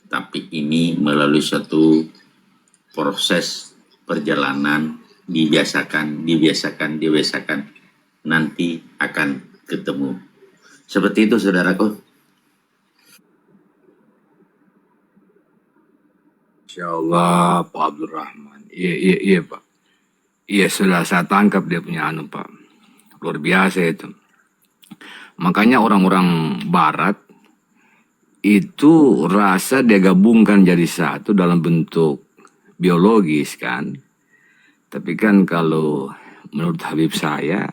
Tapi ini melalui suatu proses perjalanan, dibiasakan, nanti akan ketemu. Seperti itu, saudaraku. Insyaallah Pak Abdul Rahman. Iya Pak. Iya, sudah saya tangkap dia punya Pak. Luar biasa itu. Makanya orang-orang barat itu rasa dia gabungkan jadi satu dalam bentuk biologis kan. Tapi kan kalau menurut Habib saya,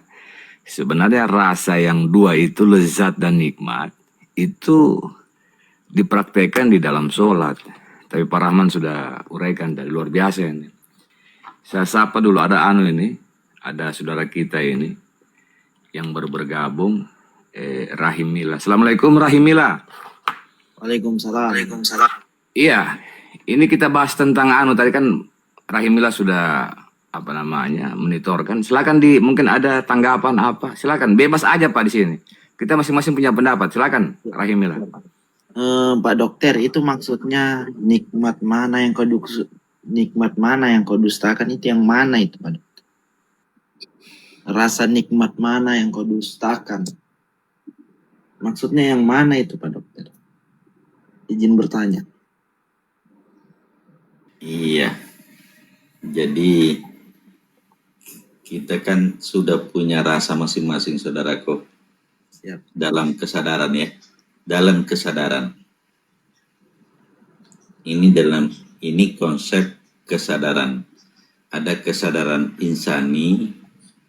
sebenarnya rasa yang dua itu, lezat dan nikmat, itu dipraktekkan di dalam sholat. Tapi Pak Rahman sudah uraikan dari luar biasa ini. Saya sapa dulu, ada ini, ada saudara kita ini yang baru bergabung, Rahimila. Assalamualaikum Rahimila. Waalaikumsalam. Iya, ini kita bahas tentang tadi kan Rahimila sudah monitorkan. Silakan mungkin ada tanggapan apa? Silakan, bebas aja Pak di sini. Kita masing-masing punya pendapat. Silakan Rahimila. Pak Dokter, itu maksudnya nikmat mana yang kau dustakan itu yang mana itu, Pak Dokter? Rasa nikmat mana yang kau dustakan? Maksudnya yang mana itu, Pak Dokter? Izin bertanya. Iya. Jadi kita kan sudah punya rasa masing-masing, saudaraku. Siap. Dalam kesadaran ya. Dalam kesadaran. Ini konsep kesadaran. Ada kesadaran insani,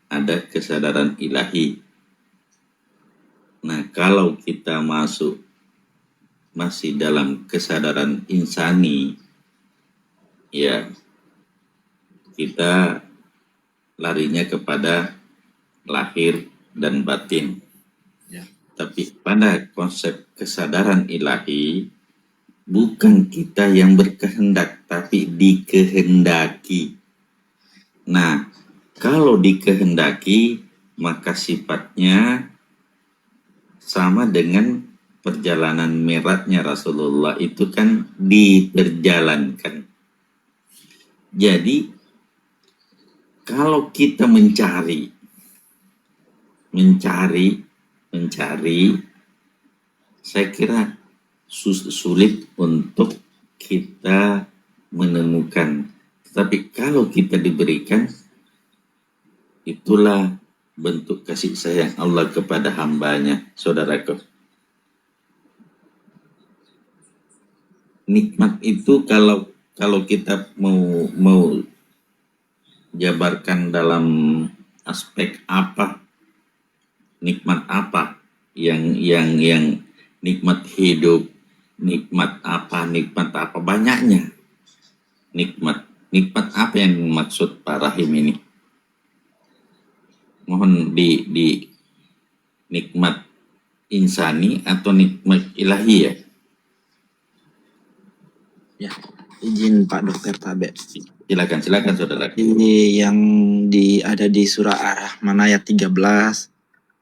ada kesadaran ilahi. Nah, kalau kita masih dalam kesadaran insani, ya kita larinya kepada lahir dan batin. Ya. Tapi pada konsep kesadaran ilahi, bukan kita yang berkehendak, tapi dikehendaki. Nah, kalau dikehendaki, maka sifatnya sama dengan perjalanan mi'rajnya Rasulullah, itu kan diperjalankan. Jadi, kalau kita mencari, saya kira sulit untuk kita menemukan. Tapi kalau kita diberikan, itulah bentuk kasih sayang Allah kepada hambanya, saudaraku. Nikmat itu kalau kita mau jabarkan dalam aspek apa, nikmat apa yang nikmat hidup, nikmat apa banyaknya. Nikmat apa yang maksud Pak Rahim ini? Mohon di nikmat insani atau nikmat ilahi ya? Ya, izin Pak Dokter Tabe. Silakan saudara. Ini yang ada di surah Ar-Rahman ayat 13.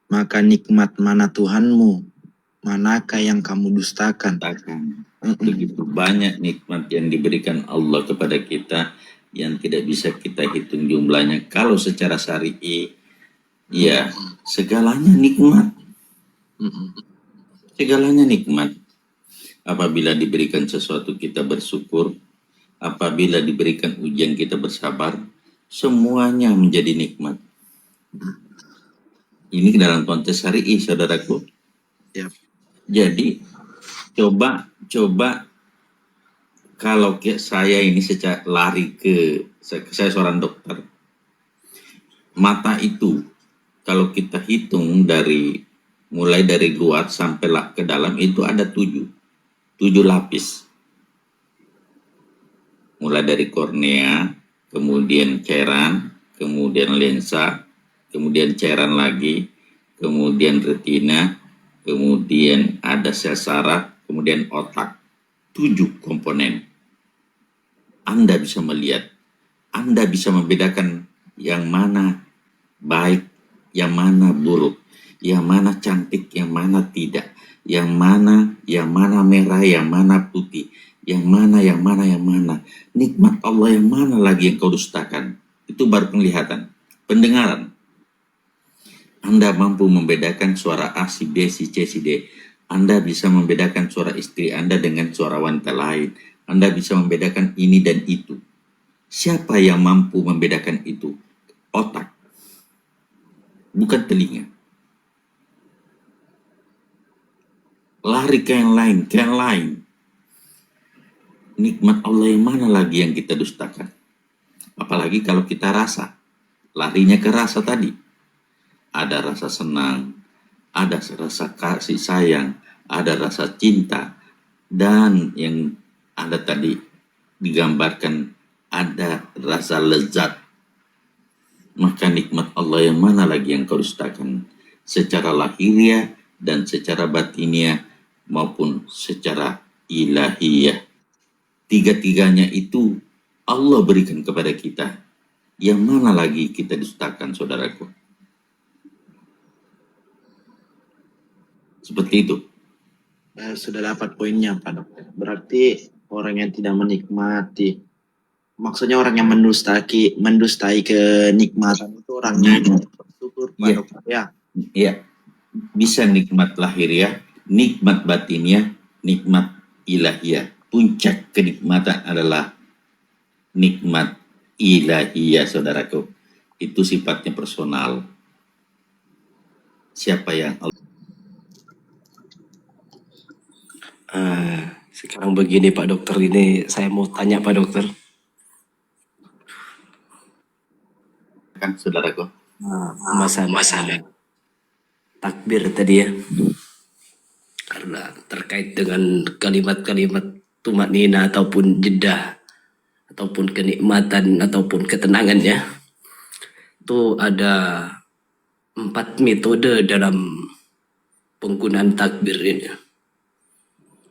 maka nikmat mana Tuhanmu, manakah yang kamu dustakan? Begitu banyak nikmat yang diberikan Allah kepada kita yang tidak bisa kita hitung jumlahnya. Kalau secara syar'i, ya segalanya nikmat. Segalanya nikmat. Apabila diberikan sesuatu kita bersyukur, apabila diberikan ujian kita bersabar, semuanya menjadi nikmat. Ini dalam konteks syar'i, saudaraku. Yep. Jadi coba kalau saya ini sejak lari saya seorang dokter, mata itu kalau kita hitung mulai dari luar sampai ke dalam itu ada 7 lapis. Mulai dari kornea, kemudian cairan, kemudian lensa, kemudian cairan lagi, kemudian retina, kemudian ada sel saraf, kemudian otak. 7 komponen. Anda bisa melihat, Anda bisa membedakan yang mana baik, yang mana buruk, yang mana cantik, yang mana tidak, yang mana merah, yang mana putih, yang mana. Nikmat Allah yang mana lagi yang kau dustakan? Itu baru penglihatan. Pendengaran. Anda mampu membedakan suara A, si B, si C, si D. Anda bisa membedakan suara istri Anda dengan suara wanita lain. Anda bisa membedakan ini dan itu. Siapa yang mampu membedakan itu? Otak. Bukan telinga. Lari ke yang lain, Nikmat Allah yang mana lagi yang kita dustakan? Apalagi kalau kita rasa. Larinya ke rasa tadi. Ada rasa senang, ada rasa kasih sayang, ada rasa cinta, dan yang ada tadi digambarkan ada rasa lezat. Maka nikmat Allah yang mana lagi yang kau dustakan? Secara lahiriah dan secara batiniah maupun secara ilahiyah. Tiga-tiganya itu Allah berikan kepada kita. Yang mana lagi kita dustakan, saudaraku? Seperti itu. Sudah dapat poinnya, Pak Dokter. Berarti orang yang tidak menikmati, maksudnya orang yang mendustai kenikmatan itu orangnya bersyukur, Pak Dokter. Ya, bisa nikmat lahiriah, nikmat batiniah, nikmat ilahiyah. Puncak kenikmatan adalah nikmat ilahiyah, saudaraku. Itu sifatnya personal. Siapa yang sekarang begini Pak Dokter, ini saya mau tanya Pak Dokter. kan, saudaraku? Masalah takbir tadi ya. Karena terkait dengan kalimat-kalimat tumanina ataupun jedah ataupun kenikmatan ataupun ketenangannya, itu ada 4 metode dalam penggunaan takbir ini.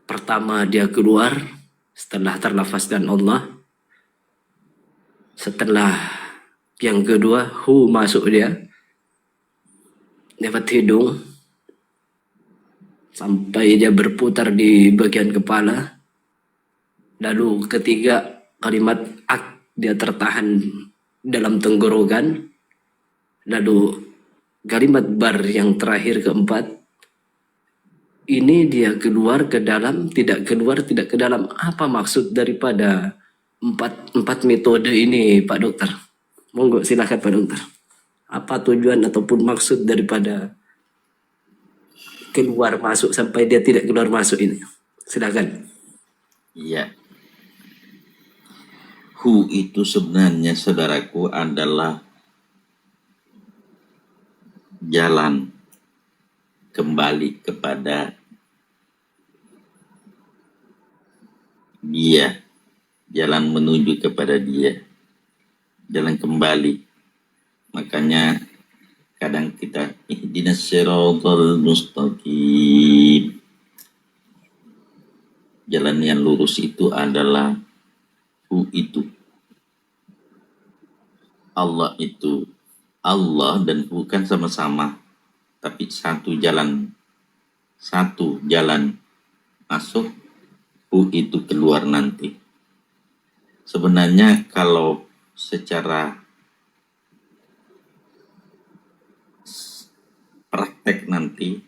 Pertama, dia keluar setelah terlafazkan Allah. Setelah yang kedua, masuk dia lewat hidung sampai dia berputar di bagian kepala. Lalu ketiga, kalimat ak, dia tertahan dalam tenggorokan. Lalu kalimat bar yang terakhir keempat, ini dia keluar ke dalam, tidak keluar, tidak ke dalam. Apa maksud daripada empat metode ini, Pak Dokter? Monggo silakan Pak Dokter. Apa tujuan ataupun maksud daripada keluar masuk sampai dia tidak keluar masuk ini? Silakan. Iya. Itu sebenarnya, saudaraku, adalah jalan kembali kepada Dia, jalan menuju kepada Dia, jalan kembali. Makanya kadang kita ihdinas siratal mustaqim. Jalan yang lurus itu adalah itu. Allah itu. Allah dan bukan sama-sama. tapi satu jalan masuk, hu itu keluar nanti. Sebenarnya kalau secara praktek nanti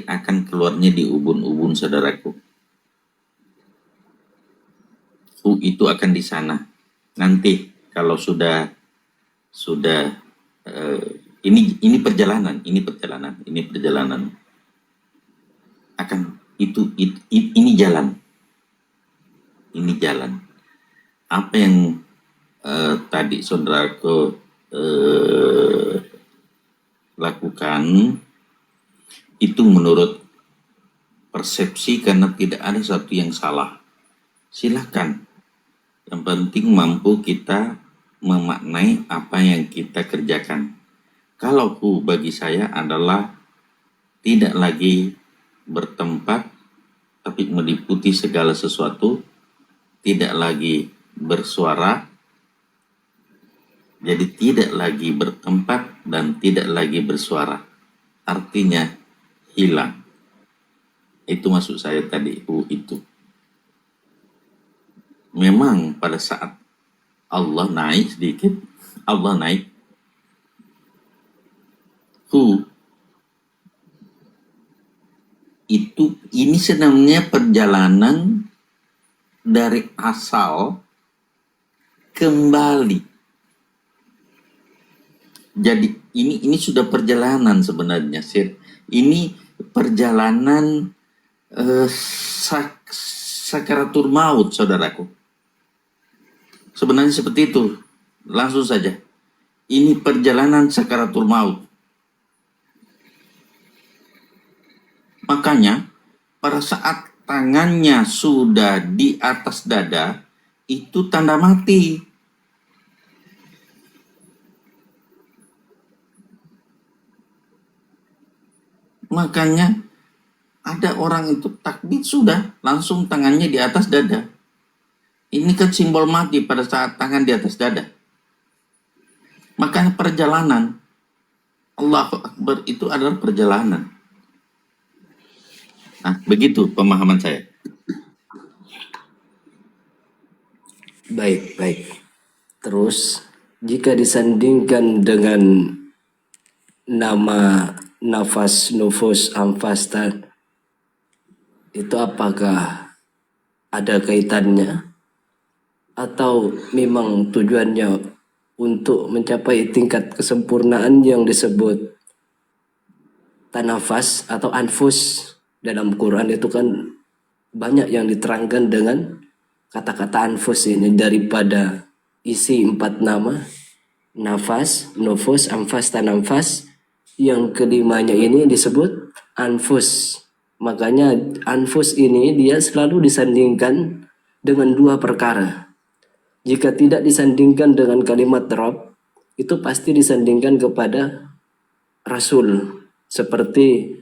akan keluarnya di ubun-ubun, saudaraku. Hu itu akan di sana. Nanti kalau sudah ini perjalanan akan ini jalan. Apa yang tadi saudaraku lakukan itu menurut persepsi, karena tidak ada satu yang salah. Silakan. Yang penting mampu kita memaknai apa yang kita kerjakan. Kalau hu bagi saya adalah tidak lagi bertempat, tapi meliputi segala sesuatu, tidak lagi bersuara, jadi tidak lagi bertempat dan tidak lagi bersuara. Artinya hilang. Itu maksud saya tadi, hu itu. Memang pada saat Allah naik sedikit, Allah naik, hu itu, ini sebenarnya perjalanan dari asal kembali. Jadi ini sudah perjalanan sebenarnya, Sir. Ini perjalanan sakaratul maut, saudaraku. Sebenarnya seperti itu. Langsung saja. Ini perjalanan sakaratul maut. Makanya pada saat tangannya sudah di atas dada, itu tanda mati. Makanya ada orang itu takbir sudah langsung tangannya di atas dada. Ini kan simbol mati pada saat tangan di atas dada. Makanya perjalanan Allahu Akbar itu adalah perjalanan. Nah, begitu pemahaman saya. Baik. Terus, jika disandingkan dengan nama nafas, nufus, anfas, itu apakah ada kaitannya? Atau memang tujuannya untuk mencapai tingkat kesempurnaan yang disebut tanafas atau anfus? Dalam Quran itu kan banyak yang diterangkan dengan kata-kata anfus ini, daripada isi 4 nama, nafas, nufus, anfas, tanafas, yang kelimanya ini disebut anfus. Makanya anfus ini dia selalu disandingkan dengan 2 perkara. Jika tidak disandingkan dengan kalimat Rabb, itu pasti disandingkan kepada Rasul. Seperti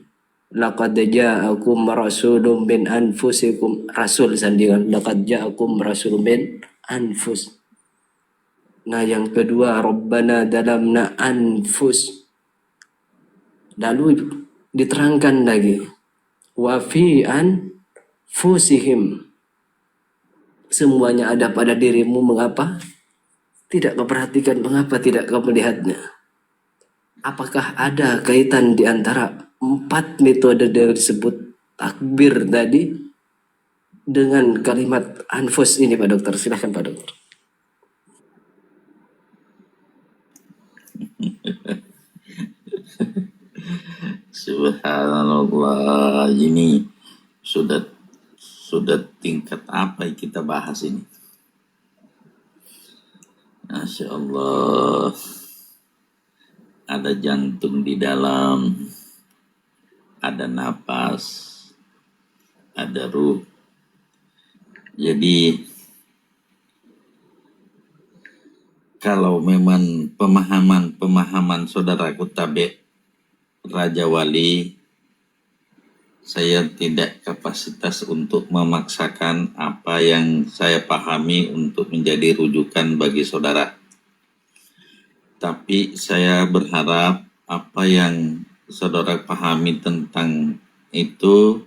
laqad ja'akum rasulun min anfusikum, Rasul sandingan laqad ja'akum rasulun min anfus. Nah, yang kedua Rabbana dalamna anfus. Lalu diterangkan lagi wa fi anfusihim, semuanya ada pada dirimu, mengapa tidak kau perhatikan, mengapa tidak kau melihatnya? Apakah ada kaitan di antara 4 metode yang disebut takbir tadi dengan kalimat anfus ini, Pak Dokter? Silahkan Pak Dokter. Subhanallah, ini sudah tingkat apa yang kita bahas ini? Masya Allah, ada jantung di dalam, ada napas, ada ruh. Jadi kalau memang pemahaman saudaraku Tabe Raja Wali, saya tidak kapasitas untuk memaksakan apa yang saya pahami untuk menjadi rujukan bagi saudara. Tapi saya berharap apa yang saudara pahami tentang itu,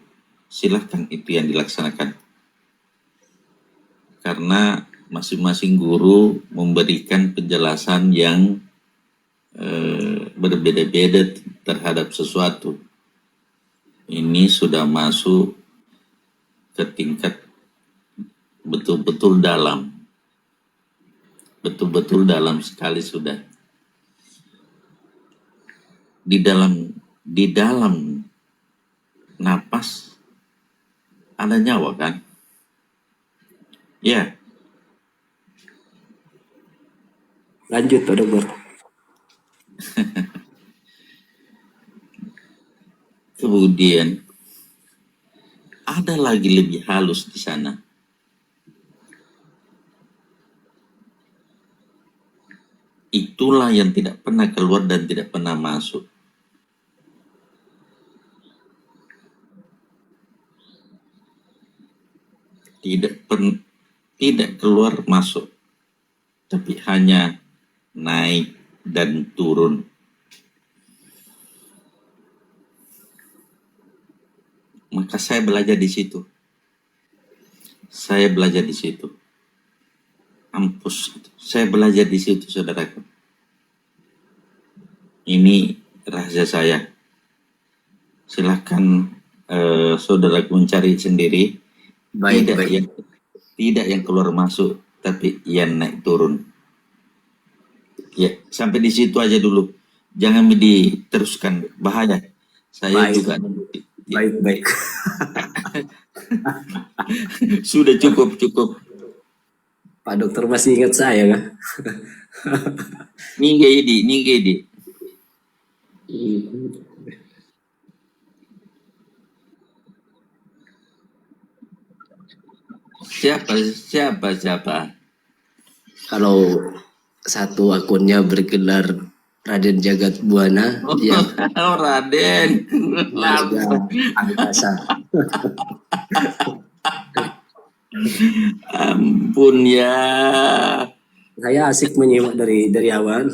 silahkan itu yang dilaksanakan. Karena masing-masing guru memberikan penjelasan yang berbeda-beda terhadap sesuatu. Ini sudah masuk ke tingkat betul-betul dalam. Betul-betul dalam sekali sudah. Di dalam napas ada nyawa kan? Ya. Lanjut Pak Dokter. Kemudian ada lagi lebih halus di sana. Itulah yang tidak pernah keluar dan tidak pernah masuk. Tidak keluar masuk, tapi hanya naik dan turun. Maka saya belajar di situ. Saya belajar di situ. Ampus, saya belajar di situ, saudaraku. Ini rahasia saya. Silahkan saudaraku mencari sendiri. Tidak yang keluar masuk, tapi yang naik turun. Ya, sampai di situ aja dulu. Jangan diteruskan, bahaya. Saya juga. Baik. Sudah cukup. Pak Dokter masih ingat saya kan? Ningge di. Siapa? Kalau satu akunnya bergelar Raden Jagat Buana, yang Raden. Anggasa. Ampun ya. Saya asik menyimak dari awal.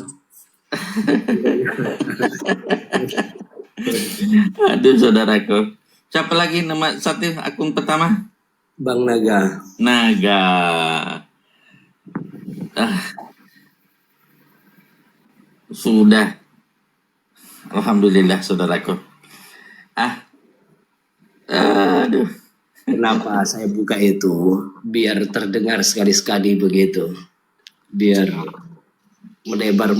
Aduh saudaraku. Siapa lagi nama satu akun pertama? Bang Naga. Sudah. Alhamdulillah saudaraku. Aduh. Kenapa saya buka itu? Biar terdengar sekali-sekali begitu. Biar melebar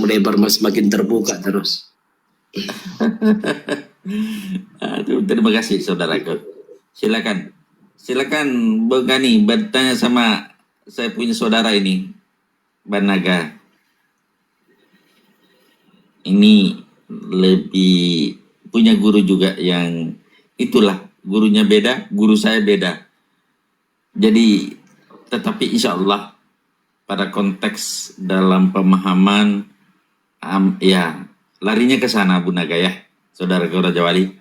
semakin terbuka terus. Aduh, terima kasih saudaraku. Silakan Bang Gani bertanya sama saya punya saudara ini, Bang Naga. Ini lebih punya guru juga yang itulah, gurunya beda, guru saya beda. Jadi tetapi insya Allah pada konteks dalam pemahaman ya larinya ke sana Bu Naga ya, saudara Raja Wali.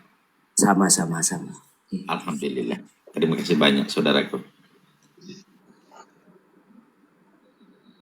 Sama. Alhamdulillah. Terima kasih banyak saudaraku.